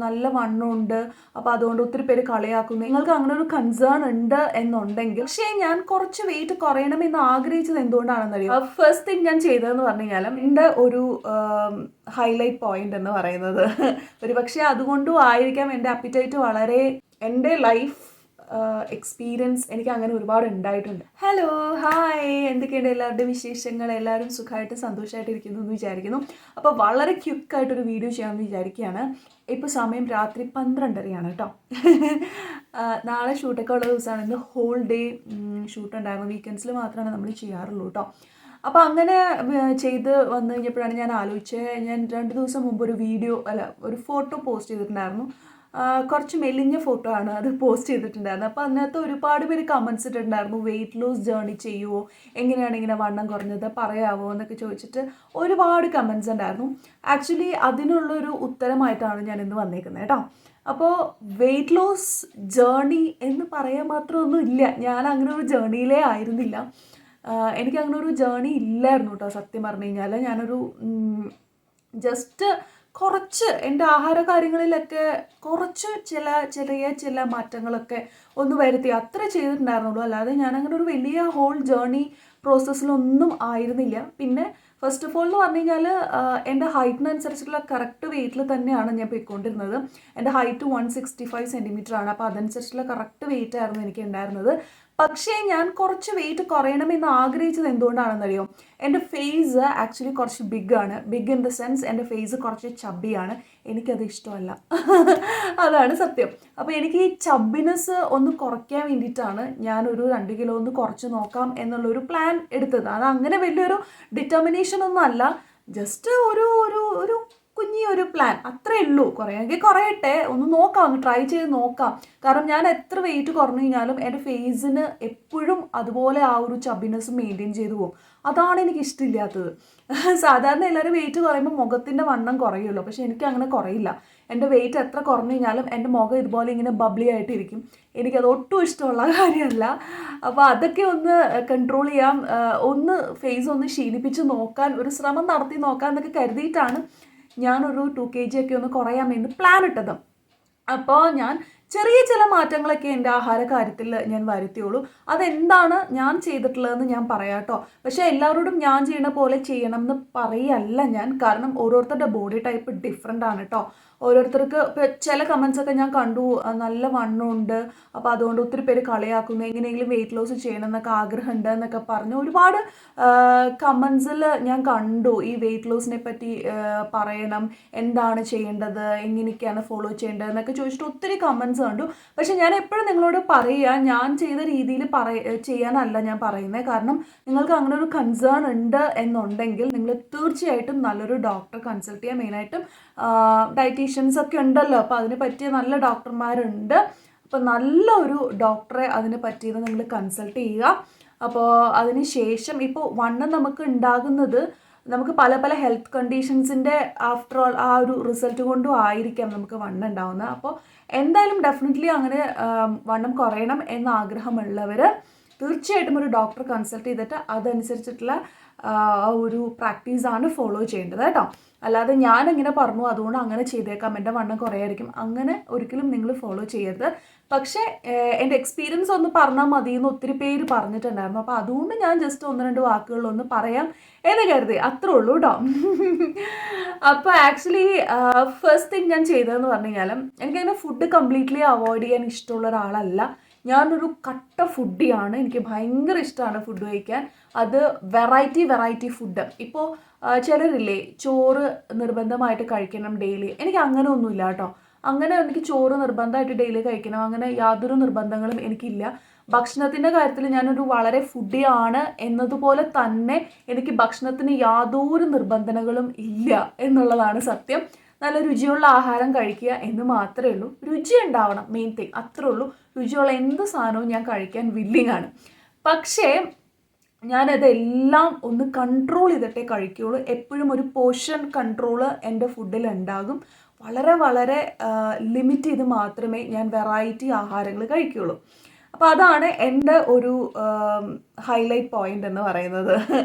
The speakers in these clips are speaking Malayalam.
നല്ല വണ്ണമുണ്ട്, അപ്പോൾ അതുകൊണ്ട് ഒത്തിരി പേര് കളിയാക്കുന്നു, നിങ്ങൾക്ക് അങ്ങനെ ഒരു കൺസേൺ ഉണ്ട് എന്നുണ്ടെങ്കിൽ, പക്ഷേ ഞാൻ കുറച്ച് വെയിറ്റ് കുറയണമെന്ന് ആഗ്രഹിച്ചത് എന്തുകൊണ്ടാണെന്നറിയാം. ഫസ്റ്റ് തിങ് ഞാൻ ചെയ്തതെന്ന് പറഞ്ഞു കഴിഞ്ഞാൽ എൻ്റെ ഒരു ഹൈലൈറ്റ് പോയിന്റ് എന്ന് പറയുന്നത് ഒരു പക്ഷേ അതുകൊണ്ടും ആയിരിക്കാം എൻ്റെ അപ്പിറ്റൈറ്റ് വളരെ, എൻ്റെ ലൈഫ് എക്സ്പീരിയൻസ് എനിക്ക് അങ്ങനെ ഒരുപാട് ഉണ്ടായിട്ടുണ്ട്. ഹലോ, ഹായ്, എന്തൊക്കെയുണ്ട് എല്ലാവരുടെയും വിശേഷങ്ങൾ? എല്ലാവരും സുഖമായിട്ട് സന്തോഷമായിട്ട് ഇരിക്കുന്നു എന്ന് വിചാരിക്കുന്നു. അപ്പോൾ വളരെ ക്വിക്കായിട്ടൊരു വീഡിയോ ചെയ്യാമെന്ന് വിചാരിക്കുകയാണ്. ഇപ്പോൾ സമയം രാത്രി 12:30 കേട്ടോ. നാളെ ഷൂട്ടൊക്കെ ഉള്ള ദിവസമാണ്. ഇന്ന് ഹോൾ ഡേ ഷൂട്ട് ഉണ്ടായിരുന്നു. വീക്കെൻഡ്സിൽ മാത്രമാണ് നമ്മൾ ചെയ്യാറുള്ളൂ കേട്ടോ. അപ്പോൾ അങ്ങനെ ചെയ്ത് വന്നു കഴിഞ്ഞപ്പോഴാണ് ഞാൻ ആലോചിച്ചത്, ഞാൻ 2 ദിവസം മുമ്പ് ഒരു ഫോട്ടോ പോസ്റ്റ് ചെയ്തിട്ടുണ്ടായിരുന്നു. കുറച്ച് മെലിഞ്ഞ ഫോട്ടോ ആണ് അത് പോസ്റ്റ് ചെയ്തിട്ടുണ്ടായിരുന്നത്. അപ്പോൾ അതിനകത്ത് ഒരുപാട് പേര് കമൻസ് ഇട്ടിട്ടുണ്ടായിരുന്നു, വെയിറ്റ് ലോസ് ജേർണി ചെയ്യുമോ, എങ്ങനെയാണ് ഇങ്ങനെ വണ്ണം കുറഞ്ഞത് പറയാമോ എന്നൊക്കെ ചോദിച്ചിട്ട് ഒരുപാട് കമൻസ് ഉണ്ടായിരുന്നു. ആക്ച്വലി അതിനുള്ളൊരു ഉത്തരമായിട്ടാണ് ഞാൻ ഇന്ന് വന്നേക്കുന്നത് കേട്ടോ. അപ്പോൾ വെയിറ്റ് ലോസ് ജേർണി എന്ന് പറയാൻ മാത്രമൊന്നും ഇല്ല, ഞാൻ അങ്ങനെ ഒരു ജേർണിയിലേ ആയിരുന്നില്ല. എനിക്ക് അങ്ങനെ ഒരു ജേർണി ഇല്ലായിരുന്നു കേട്ടോ. സത്യം പറഞ്ഞു കഴിഞ്ഞാൽ ഞാനൊരു ജസ്റ്റ് കുറച്ച് എൻ്റെ ആഹാര കാര്യങ്ങളിലൊക്കെ കുറച്ച് ചില മാറ്റങ്ങളൊക്കെ ഒന്ന് വരുത്തി അത്ര ചെയ്തിട്ടുണ്ടായിരുന്നുള്ളൂ. അല്ലാതെ ഞാനങ്ങനെ ഒരു വലിയ ഹോൾ ജേർണി പ്രോസസ്സിലൊന്നും ആയിരുന്നില്ല. പിന്നെ ഫസ്റ്റ് ഓഫ് ഓൾ എന്ന് പറഞ്ഞു കഴിഞ്ഞാൽ എൻ്റെ ഹൈറ്റിനനുസരിച്ചുള്ള കറക്റ്റ് വെയിറ്റിൽ തന്നെയാണ് ഞാൻ പോയിക്കൊണ്ടിരുന്നത്. എൻ്റെ ഹൈറ്റ് 165 സെൻറ്റിമീറ്റർ ആണ്. അപ്പോൾ അതനുസരിച്ചുള്ള കറക്റ്റ് വെയിറ്റ് ആയിരുന്നു എനിക്ക് ഉണ്ടായിരുന്നത്. പക്ഷേ ഞാൻ കുറച്ച് വെയിറ്റ് കുറയണമെന്ന് ആഗ്രഹിച്ചത് എന്തുകൊണ്ടാണെന്നറിയോ, എൻ്റെ ഫേസ് ആക്ച്വലി കുറച്ച് ബിഗാണ്. ബിഗ് ഇൻ ദ സെൻസ് എൻ്റെ ഫേസ് കുറച്ച് ചബ്ബിയാണ്. എനിക്കത് ഇഷ്ടമല്ല, അതാണ് സത്യം. അപ്പോൾ എനിക്ക് ഈ ചബ്ബിനെസ് ഒന്ന് കുറയ്ക്കാൻ വേണ്ടിയിട്ടാണ് ഞാനൊരു 2 കിലോ ഒന്ന് കുറച്ച് നോക്കാം എന്നുള്ളൊരു പ്ലാൻ എടുത്തത്. അത് അങ്ങനെ വലിയൊരു ഡിറ്റർമിനേഷൻ ഒന്നും അല്ല, ജസ്റ്റ് ഒരു കുഞ്ഞൊരു പ്ലാൻ അത്രേ ഉള്ളൂ. കുറയാമെങ്കിൽ കുറയട്ടെ, ഒന്ന് നോക്കാം, ഒന്ന് ട്രൈ ചെയ്ത് നോക്കാം. കാരണം ഞാൻ എത്ര വെയിറ്റ് കുറഞ്ഞു കഴിഞ്ഞാലും എൻ്റെ ഫേസിന് എപ്പോഴും അതുപോലെ ആ ഒരു ചബ്ബിനെസ് മെയിൻറ്റെയിൻ ചെയ്തു പോകും. അതാണ് എനിക്ക് ഇഷ്ടമില്ലാത്തത്. സാധാരണ എല്ലാവരും വെയിറ്റ് കുറയുമ്പോൾ മുഖത്തിൻ്റെ വണ്ണം കുറയുമല്ലോ, പക്ഷെ എനിക്ക് അങ്ങനെ കുറയില്ല. എൻ്റെ വെയിറ്റ് എത്ര കുറഞ്ഞു കഴിഞ്ഞാലും എൻ്റെ മുഖം ഇതുപോലെ ഇങ്ങനെ ബബ്ലി ആയിട്ടിരിക്കും. എനിക്കത് ഒട്ടും ഇഷ്ടമുള്ള കാര്യമല്ല. അപ്പോൾ അതൊക്കെ ഒന്ന് കൺട്രോൾ ചെയ്യാം, ഒന്ന് ഫേസ് ഒന്ന് ക്ഷീണിപ്പിച്ച് നോക്കാൻ, ഒരു ശ്രമം നടത്തി നോക്കാൻ എന്നൊക്കെ കരുതിയിട്ടാണ് ഞാനൊരു 2 kg ഒക്കെ ഒന്ന് കുറയാമെന്ന് പ്ലാൻ ഇട്ടത്. അപ്പോൾ ഞാൻ ചില മാറ്റങ്ങളൊക്കെ എൻ്റെ ആഹാര കാര്യത്തിൽ ഞാൻ വരുത്തിയുള്ളൂ. അതെന്താണ് ഞാൻ ചെയ്തിട്ടുള്ളതെന്ന് ഞാൻ പറയാം കേട്ടോ. പക്ഷേ എല്ലാവരോടും ഞാൻ ചെയ്യണ പോലെ ചെയ്യണം എന്ന് പറയല്ല ഞാൻ, കാരണം ഓരോരുത്തരുടെ ബോഡി ടൈപ്പ് ഡിഫറെൻ്റ് ആണ് കേട്ടോ. ഓരോരുത്തർക്ക് ഇപ്പോൾ ചില കമൻസൊക്കെ ഞാൻ കണ്ടു, നല്ല വണ്ണമുണ്ട്, അപ്പോൾ അതുകൊണ്ട് ഒത്തിരി പേര് കളിയാക്കുന്നു, എങ്ങനെയെങ്കിലും വെയിറ്റ് ലോസ് ചെയ്യണം എന്നൊക്കെ ആഗ്രഹമുണ്ട് എന്നൊക്കെ പറഞ്ഞ് ഒരുപാട് കമൻസിൽ ഞാൻ കണ്ടു. ഈ വെയിറ്റ് ലോസിനെ പറ്റി പറയണം, എന്താണ് ചെയ്യേണ്ടത്, എങ്ങനെയൊക്കെയാണ് ഫോളോ ചെയ്യേണ്ടത് എന്നൊക്കെ ചോദിച്ചിട്ട് ഒത്തിരി കമൻസ് കണ്ടു. പക്ഷെ ഞാൻ എപ്പോഴും നിങ്ങളോട് പറയുക, ഞാൻ ചെയ്ത രീതിയിൽ ചെയ്യാനല്ല ഞാൻ പറയുന്നത്. കാരണം നിങ്ങൾക്ക് അങ്ങനെ ഒരു കൺസേൺ ഉണ്ട് എന്നുണ്ടെങ്കിൽ നിങ്ങൾ തീർച്ചയായിട്ടും നല്ലൊരു ഡോക്ടറെ കൺസൾട്ട് ചെയ്യുക. മെയിനായിട്ടും ഡയറ്റീഷ്യൻസ് ഒക്കെ ഉണ്ടല്ലോ, അപ്പോൾ അതിന് പറ്റിയ നല്ല ഡോക്ടർമാരുണ്ട്. അപ്പോൾ നല്ലൊരു ഡോക്ടറെ അതിന് പറ്റിയത് നിങ്ങൾ കൺസൾട്ട് ചെയ്യുക. അപ്പോൾ അതിന് ശേഷം ഇപ്പോൾ വണ്ണം നമുക്ക് ഉണ്ടാകുന്നത് നമുക്ക് പല ഹെൽത്ത് കണ്ടീഷൻസിൻ്റെ ആഫ്റ്റർ ഓൾ ആ ഒരു റിസൾട്ട് കൊണ്ടും ആയിരിക്കാം നമുക്ക് വണ്ണം ഉണ്ടാവുന്നത്. അപ്പോൾ എന്തായാലും ഡെഫിനറ്റ്ലി അങ്ങനെ വണ്ണം കുറയണം എന്ന ആഗ്രഹമുള്ളവർ തീർച്ചയായിട്ടും ഒരു ഡോക്ടറെ കൺസൾട്ട് ചെയ്തിട്ട് അതനുസരിച്ചിട്ടുള്ള ഒരു പ്രാക്ടീസാണ് ഫോളോ ചെയ്യേണ്ടത് കേട്ടോ. അല്ലാതെ ഞാനെങ്ങനെ പറഞ്ഞു അതുകൊണ്ട് അങ്ങനെ ചെയ്തേക്കാം, എൻ്റെ വണ്ണം കുറയായിരിക്കും, അങ്ങനെ ഒരിക്കലും നിങ്ങൾ ഫോളോ ചെയ്യരുത്. പക്ഷേ എൻ്റെ എക്സ്പീരിയൻസ് ഒന്ന് പറഞ്ഞാൽ മതി എന്ന് ഒത്തിരി പേര് പറഞ്ഞിട്ടുണ്ടായിരുന്നു. അപ്പോൾ അതുകൊണ്ട് ഞാൻ ജസ്റ്റ് 1-2 വാക്കുകളിലൊന്ന് പറയാം എന്ന് കരുതി, അത്രേ ഉള്ളൂ കേട്ടോ. അപ്പോൾ ആക്ച്വലി ഫസ്റ്റ് തിങ് ഞാൻ ചെയ്തതെന്ന് പറഞ്ഞു കഴിഞ്ഞാൽ, എനിക്കങ്ങനെ ഫുഡ് കംപ്ലീറ്റ്ലി അവോയ്ഡ് ചെയ്യാൻ ഇഷ്ടമുള്ള ഒരാളല്ല. ഞാനൊരു കട്ട ഫുഡിയാണ്. എനിക്ക് ഭയങ്കര ഇഷ്ടമാണ് ഫുഡ് കഴിക്കാൻ. അത് വെറൈറ്റി ഫുഡ്. ഇപ്പോൾ ചിലരില്ലേ ചോറ് നിർബന്ധമായിട്ട് കഴിക്കണം ഡെയിലി, എനിക്ക് അങ്ങനെ ഒന്നുമില്ല കേട്ടോ. അങ്ങനെ എനിക്ക് ചോറ് നിർബന്ധമായിട്ട് ഡെയിലി കഴിക്കണം, അങ്ങനെ യാതൊരു നിർബന്ധങ്ങളും എനിക്കില്ല. ഭക്ഷണത്തിൻ്റെ കാര്യത്തിൽ ഞാനൊരു വളരെ ഫുഡിയാണ് എന്നതുപോലെ തന്നെ എനിക്ക് ഭക്ഷണത്തിന് യാതൊരു നിബന്ധനകളും ഇല്ല എന്നുള്ളതാണ് സത്യം. നല്ല രുചിയുള്ള ആഹാരം കഴിക്കുക എന്ന് മാത്രമേ ഉള്ളൂ. രുചി ഉണ്ടാവണം, മെയിൻ തിങ്, അത്രേ ഉള്ളൂ. രുചിയുള്ള എന്ത് സാധനവും ഞാൻ കഴിക്കാൻ വില്ലിങ് ആണ്. പക്ഷേ ഞാനതെല്ലാം ഒന്ന് കൺട്രോൾ ചെയ്തിട്ടേ കഴിക്കുകയുള്ളൂ. എപ്പോഴും ഒരു പോർഷൻ കൺട്രോള് എൻ്റെ ഫുഡിൽ ഉണ്ടാകും. വളരെ ലിമിറ്റ് ചെയ്ത് മാത്രമേ ഞാൻ വെറൈറ്റി ആഹാരങ്ങൾ കഴിക്കുകയുള്ളൂ. അപ്പോൾ അതാണ് എൻ്റെ ഒരു ഹൈലൈറ്റ് പോയിന്റ് എന്ന് പറയുന്നത്.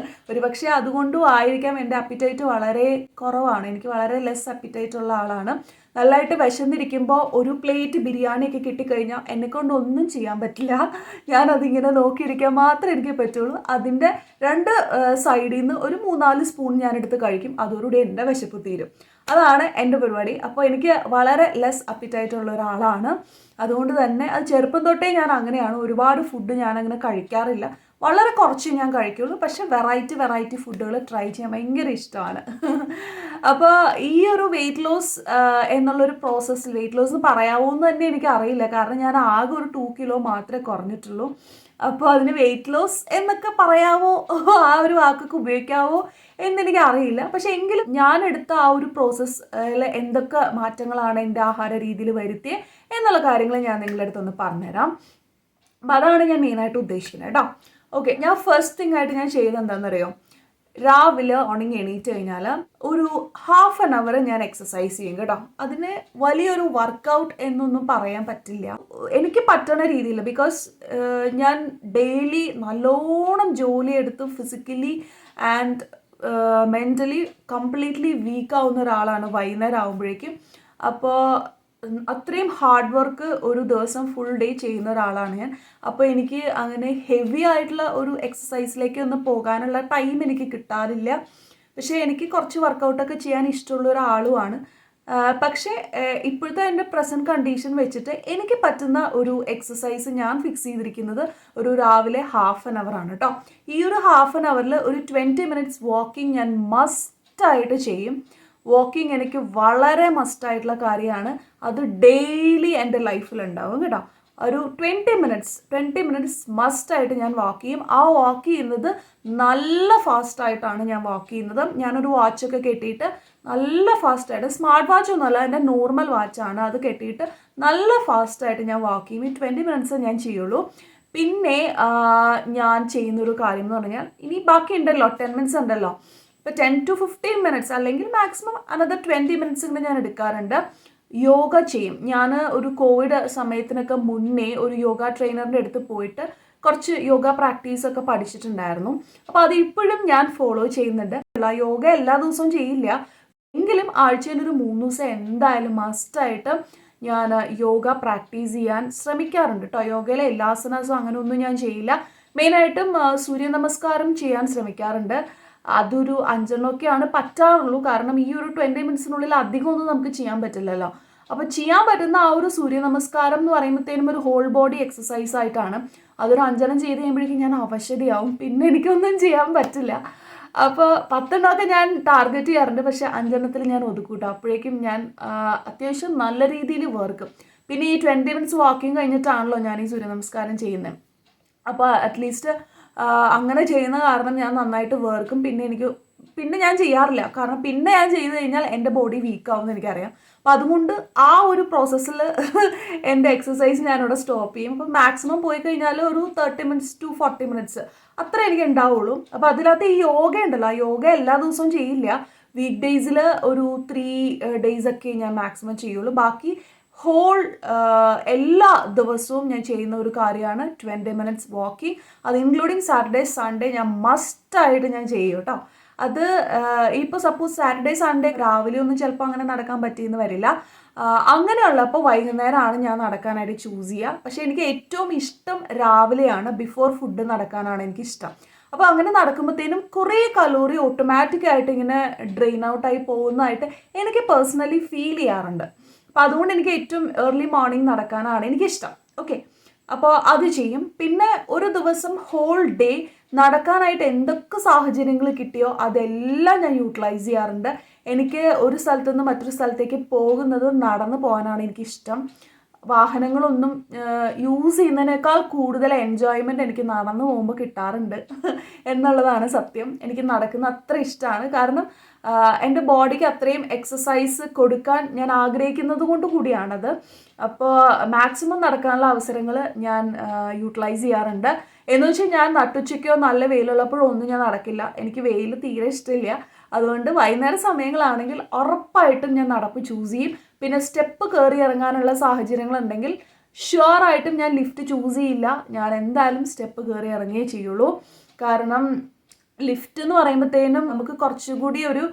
ഒരു പക്ഷേ അതുകൊണ്ടും ആയിരിക്കാം എൻ്റെ അപ്പിറ്റൈറ്റ് വളരെ കുറവാണ്. എനിക്ക് വളരെ ലെസ് അപ്പിറ്റൈറ്റ് ഉള്ള ആളാണ്. നല്ലതായിട്ട് വിശന്നിരിക്കുമ്പോൾ ഒരു പ്ലേറ്റ് ബിരിയാണിയൊക്കെ കിട്ടിക്കഴിഞ്ഞാൽ എന്നെക്കൊണ്ട് ഒന്നും ചെയ്യാൻ പറ്റില്ല. ഞാനതിങ്ങനെ നോക്കിയിരിക്കാൻ മാത്രമേ എനിക്ക് പറ്റുള്ളൂ. അതിൻ്റെ രണ്ട് സൈഡിൽ നിന്ന് ഒരു 3-4 സ്പൂൺ ഞാനെടുത്ത് കഴിക്കും. അതോടുകൂടി എൻ്റെ വിശപ്പ് തീരും. അതാണ് എൻ്റെ പരിപാടി. അപ്പോൾ എനിക്ക് വളരെ ലെസ് അപ്പിറ്റൈറ്റുള്ള ഒരാളാണ്. അതുകൊണ്ട് തന്നെ അത് ചെറുപ്പം തൊട്ടേ ഞാൻ അങ്ങനെയാണ്. ഒരുപാട് ഫുഡ് ഞാനങ്ങനെ കഴിക്കാറില്ല. വളരെ കുറച്ച് ഞാൻ കഴിക്കുള്ളൂ. പക്ഷെ വെറൈറ്റി ഫുഡുകൾ ട്രൈ ചെയ്യാൻ ഭയങ്കര ഇഷ്ടമാണ്. അപ്പോൾ ഈ ഒരു വെയിറ്റ് ലോസ് എന്നുള്ളൊരു പ്രോസസ്സിൽ വെയിറ്റ് ലോസ് എന്ന് പറയാമോ എന്ന് തന്നെ എനിക്ക് അറിയില്ല. കാരണം ഞാൻ ആകെ ഒരു 2 കിലോ മാത്രമേ കുറഞ്ഞിട്ടുള്ളൂ. അപ്പോൾ അതിന് വെയിറ്റ് ലോസ് എന്നൊക്കെ പറയാവോ, ആ ഒരു വാക്കൊക്കെ ഉപയോഗിക്കാവോ എന്നെനിക്ക് അറിയില്ല. പക്ഷെ എങ്കിലും ഞാൻ എടുത്ത ആ ഒരു പ്രോസസ്സിൽ എന്തൊക്കെ മാറ്റങ്ങളാണ് എൻ്റെ ആഹാര രീതിയിൽ വരുത്തിയത് എന്നുള്ള കാര്യങ്ങൾ ഞാൻ നിങ്ങളുടെ അടുത്തൊന്ന് പറഞ്ഞുതരാം. അപ്പം അതാണ് ഞാൻ മെയിനായിട്ട് ഉദ്ദേശിക്കുന്നത് കേട്ടോ. ഓക്കെ, ഞാൻ ഫസ്റ്റ് തിങ് ആയിട്ട് ഞാൻ ചെയ്തത് എന്താണെന്നറിയോ, രാവിലെ മോർണിംഗ് എണീറ്റ് കഴിഞ്ഞാൽ ഒരു 1/2 hour ഞാൻ എക്സസൈസ് ചെയ്യും കേട്ടോ. അതിന് വലിയൊരു വർക്കൗട്ട് എന്നൊന്നും പറയാൻ പറ്റില്ല, എനിക്ക് പറ്റുന്ന രീതിയിൽ. ബിക്കോസ് ഞാൻ ഡെയിലി നല്ലോണം ജോലിയെടുത്ത് ഫിസിക്കലി ആൻഡ് മെൻ്റലി കംപ്ലീറ്റ്ലി വീക്കാവുന്ന ഒരാളാണ് വൈകുന്നേരം ആകുമ്പോഴേക്കും. അപ്പോൾ അത്രയും ഹാർഡ് വർക്ക് ഒരു ദിവസം ഫുൾ ഡേ ചെയ്യുന്ന ഒരാളാണ് ഞാൻ. അപ്പോൾ എനിക്ക് അങ്ങനെ ഹെവി ആയിട്ടുള്ള ഒരു എക്സസൈസിലേക്ക് ഒന്ന് പോകാനുള്ള ടൈം എനിക്ക് കിട്ടാറില്ല. പക്ഷേ എനിക്ക് കുറച്ച് വർക്കൗട്ടൊക്കെ ചെയ്യാൻ ഇഷ്ടമുള്ള ഒരാളുമാണ്. പക്ഷേ ഇപ്പോഴത്തെ എൻ്റെ പ്രസൻറ്റ് കണ്ടീഷൻ വെച്ചിട്ട് എനിക്ക് പറ്റുന്ന ഒരു എക്സസൈസ് ഞാൻ ഫിക്സ് ചെയ്തിരിക്കുന്നത് ഒരു രാവിലെ 1/2 hour ആണ് കേട്ടോ. ഈ ഒരു 1/2 hour ഒരു 20 minutes വാക്കിംഗ് ഞാൻ മസ്റ്റായിട്ട് ചെയ്യും. വാക്കിംഗ് എനിക്ക് വളരെ മസ്റ്റായിട്ടുള്ള കാര്യമാണ്. അത് ഡെയിലി എൻ്റെ ലൈഫിലുണ്ടാവും കേട്ടോ. ഒരു 20 minutes മസ്റ്റായിട്ട് ഞാൻ വാക്ക് ചെയ്യും. ആ വാക്ക് ചെയ്യുന്നത് നല്ല ഫാസ്റ്റായിട്ടാണ് ഞാൻ വാക്ക് ചെയ്യുന്നത്. ഞാനൊരു വാച്ചൊക്കെ കെട്ടിയിട്ട് നല്ല ഫാസ്റ്റായിട്ട്, സ്മാർട്ട് വാച്ചൊന്നുമല്ല, എൻ്റെ നോർമൽ വാച്ചാണ്, അത് കെട്ടിയിട്ട് നല്ല ഫാസ്റ്റായിട്ട് ഞാൻ വാക്ക് ചെയ്യും. ഈ 20 minutes ഞാൻ ചെയ്യുള്ളൂ. പിന്നെ ഞാൻ ചെയ്യുന്നൊരു കാര്യം എന്ന് പറഞ്ഞാൽ, ഇനി ബാക്കി ഉണ്ടല്ലോ 10 minutes ഉണ്ടല്ലോ, ഇപ്പോൾ 10 to 15 minutes അല്ലെങ്കിൽ മാക്സിമം അനദർ 20 minutes കൂടെ ഞാൻ എടുക്കാറുണ്ട്. യോഗ ചെയ്യും. ഞാൻ ഒരു കോവിഡ് സമയത്തിനൊക്കെ മുന്നേ ഒരു യോഗ ട്രെയിനറിൻ്റെ അടുത്ത് പോയിട്ട് കുറച്ച് യോഗ പ്രാക്ടീസൊക്കെ പഠിച്ചിട്ടുണ്ടായിരുന്നു. അപ്പോൾ അത് ഇപ്പോഴും ഞാൻ ഫോളോ ചെയ്യുന്നുണ്ട്. യോഗ എല്ലാ ദിവസവും ചെയ്യില്ല, എങ്കിലും ആഴ്ചയിൽ ഒരു 3 ദിവസം എന്തായാലും മസ്റ്റായിട്ട് ഞാൻ യോഗ പ്രാക്ടീസ് ചെയ്യാൻ ശ്രമിക്കാറുണ്ട് കേട്ടോ. യോഗയിലെ എല്ലാ ആസനാസും അങ്ങനെ ഒന്നും ഞാൻ ചെയ്യില്ല. മെയിനായിട്ടും സൂര്യ നമസ്കാരം ചെയ്യാൻ ശ്രമിക്കാറുണ്ട്. അതൊരു 5 പറ്റാറുള്ളൂ. കാരണം ഈ ഒരു 20 minutesനുള്ളിൽ അധികമൊന്നും നമുക്ക് ചെയ്യാൻ പറ്റില്ലല്ലോ. അപ്പോൾ ചെയ്യാൻ പറ്റുന്ന ആ ഒരു സൂര്യ നമസ്കാരം എന്ന് പറയുമ്പോഴത്തേനും ഒരു ഹോൾ ബോഡി എക്സസൈസ് ആയിട്ടാണ്. അതൊരു 5 ചെയ്ത് കഴിയുമ്പോഴേക്കും ഞാൻ അവശതയാവും, പിന്നെ എനിക്കൊന്നും ചെയ്യാൻ പറ്റില്ല. അപ്പോൾ 10 ഞാൻ ടാർഗറ്റ് ചെയ്യാറുണ്ട്. പക്ഷേ 5 ഞാൻ ഒതുക്കൂട്ടോ. അപ്പോഴേക്കും ഞാൻ അത്യാവശ്യം നല്ല രീതിയിൽ വർക്കും. പിന്നെ ഈ 20 minutes വാക്കിംഗ് കഴിഞ്ഞിട്ടാണല്ലോ ഞാൻ ഈ സൂര്യ നമസ്കാരം ചെയ്യുന്നത്. അപ്പോൾ അറ്റ്ലീസ്റ്റ് അങ്ങനെ ചെയ്യുന്ന കാരണം ഞാൻ നന്നായിട്ട് വർക്കും. പിന്നെ ഞാൻ ചെയ്യാറില്ല, കാരണം പിന്നെ ഞാൻ ചെയ്ത് കഴിഞ്ഞാൽ എൻ്റെ ബോഡി വീക്കാവുമെന്ന് എനിക്കറിയാം. അപ്പോൾ അതുകൊണ്ട് ആ ഒരു പ്രോസസ്സിൽ എൻ്റെ എക്സസൈസ് ഞാനിവിടെ സ്റ്റോപ്പ് ചെയ്യും. അപ്പോൾ മാക്സിമം പോയി കഴിഞ്ഞാൽ ഒരു 30 minutes to 40 minutes അത്ര എനിക്ക് ഉണ്ടാവുള്ളൂ. അപ്പോൾ അതിനകത്ത് ഈ യോഗ ഉണ്ടല്ലോ, ആ യോഗ എല്ലാ ദിവസവും ചെയ്യില്ല. വീക്ക് ഡേയ്സിൽ ഒരു 3 days ഒക്കെ ഞാൻ മാക്സിമം ചെയ്യുള്ളൂ. ബാക്കി ഹോൾ എല്ലാ ദിവസവും ഞാൻ ചെയ്യുന്ന ഒരു കാര്യമാണ് 20 minutes വാക്കിംഗ്. അത് ഇൻക്ലൂഡിങ് സാറ്റർഡേ സൺഡേ ഞാൻ മസ്റ്റായിട്ട് ഞാൻ ചെയ്യും കേട്ടോ. അത് ഇപ്പോൾ സപ്പോസ് സാറ്റർഡേ സൺഡേ രാവിലെ ഒന്നും ചിലപ്പോൾ അങ്ങനെ നടക്കാൻ പറ്റിയെന്ന് വരില്ല. അങ്ങനെയുള്ളപ്പോൾ വൈകുന്നേരമാണ് ഞാൻ നടക്കാനായിട്ട് ചൂസ് ചെയ്യുക. പക്ഷേ എനിക്ക് ഏറ്റവും ഇഷ്ടം രാവിലെയാണ്, ബിഫോർ ഫുഡ് നടക്കാനാണ് എനിക്കിഷ്ടം. അപ്പോൾ അങ്ങനെ നടക്കുമ്പോഴത്തേനും കുറേ കലോറി ഓട്ടോമാറ്റിക്കായിട്ട് ഇങ്ങനെ ഡ്രെയിൻ ഔട്ടായി പോകുന്നതായിട്ട് എനിക്ക് പേഴ്സണലി ഫീൽ ചെയ്യാറുണ്ട്. അപ്പോൾ അതുകൊണ്ട് എനിക്ക് ഏറ്റവും ഏർലി മോർണിംഗ് നടക്കാനാണ് എനിക്കിഷ്ടം. ഓക്കെ, അപ്പോൾ അത് ചെയ്യും. പിന്നെ ഒരു ദിവസം ഹോൾ ഡേ നടക്കാനായിട്ട് എന്തൊക്കെ സാഹചര്യങ്ങൾ കിട്ടിയോ അതെല്ലാം ഞാൻ യൂട്ടിലൈസ് ചെയ്യാറുണ്ട്. എനിക്ക് ഒരു സ്ഥലത്തു നിന്ന് മറ്റൊരു സ്ഥലത്തേക്ക് പോകുന്നത് നടന്നു പോകാനാണ് എനിക്കിഷ്ടം. വാഹനങ്ങളൊന്നും യൂസ് ചെയ്യുന്നതിനേക്കാൾ കൂടുതൽ എൻജോയ്മെൻറ്റ് എനിക്ക് നടന്നു പോകുമ്പോൾ കിട്ടാറുണ്ട് എന്നുള്ളതാണ് സത്യം. എനിക്ക് നടക്കുന്ന അത്ര ഇഷ്ടമാണ്. കാരണം എൻ്റെ ബോഡിക്ക് അത്രയും എക്സസൈസ് കൊടുക്കാൻ ഞാൻ ആഗ്രഹിക്കുന്നത് കൊണ്ട് കൂടിയാണത്. അപ്പോൾ മാക്സിമം നടക്കാനുള്ള അവസരങ്ങൾ ഞാൻ യൂട്ടിലൈസ് ചെയ്യാറുണ്ട്. എന്ന് വെച്ചാൽ ഞാൻ നട്ടുച്ചയ്ക്കോ നല്ല വെയിലുള്ളപ്പോഴോ ഒന്നും ഞാൻ നടക്കില്ല. എനിക്ക് വെയിൽ തീരെ ഇഷ്ടമില്ല. അതുകൊണ്ട് വൈകുന്നേര സമയങ്ങളാണെങ്കിൽ ഉറപ്പായിട്ടും ഞാൻ നടപ്പ് ചൂസ് ചെയ്യും. പിന്നെ സ്റ്റെപ്പ് കയറി ഇറങ്ങാനുള്ള സാഹചര്യങ്ങളുണ്ടെങ്കിൽ ഷുവറായിട്ടും ഞാൻ ലിഫ്റ്റ് ചൂസ് ചെയ്യില്ല. ഞാൻ എന്തായാലും സ്റ്റെപ്പ് കയറി ഇറങ്ങുകയേ ചെയ്യുള്ളൂ. കാരണം ലിഫ്റ്റ് എന്ന് പറയുമ്പോഴത്തേനും നമുക്ക് കുറച്ചുകൂടി ഒരു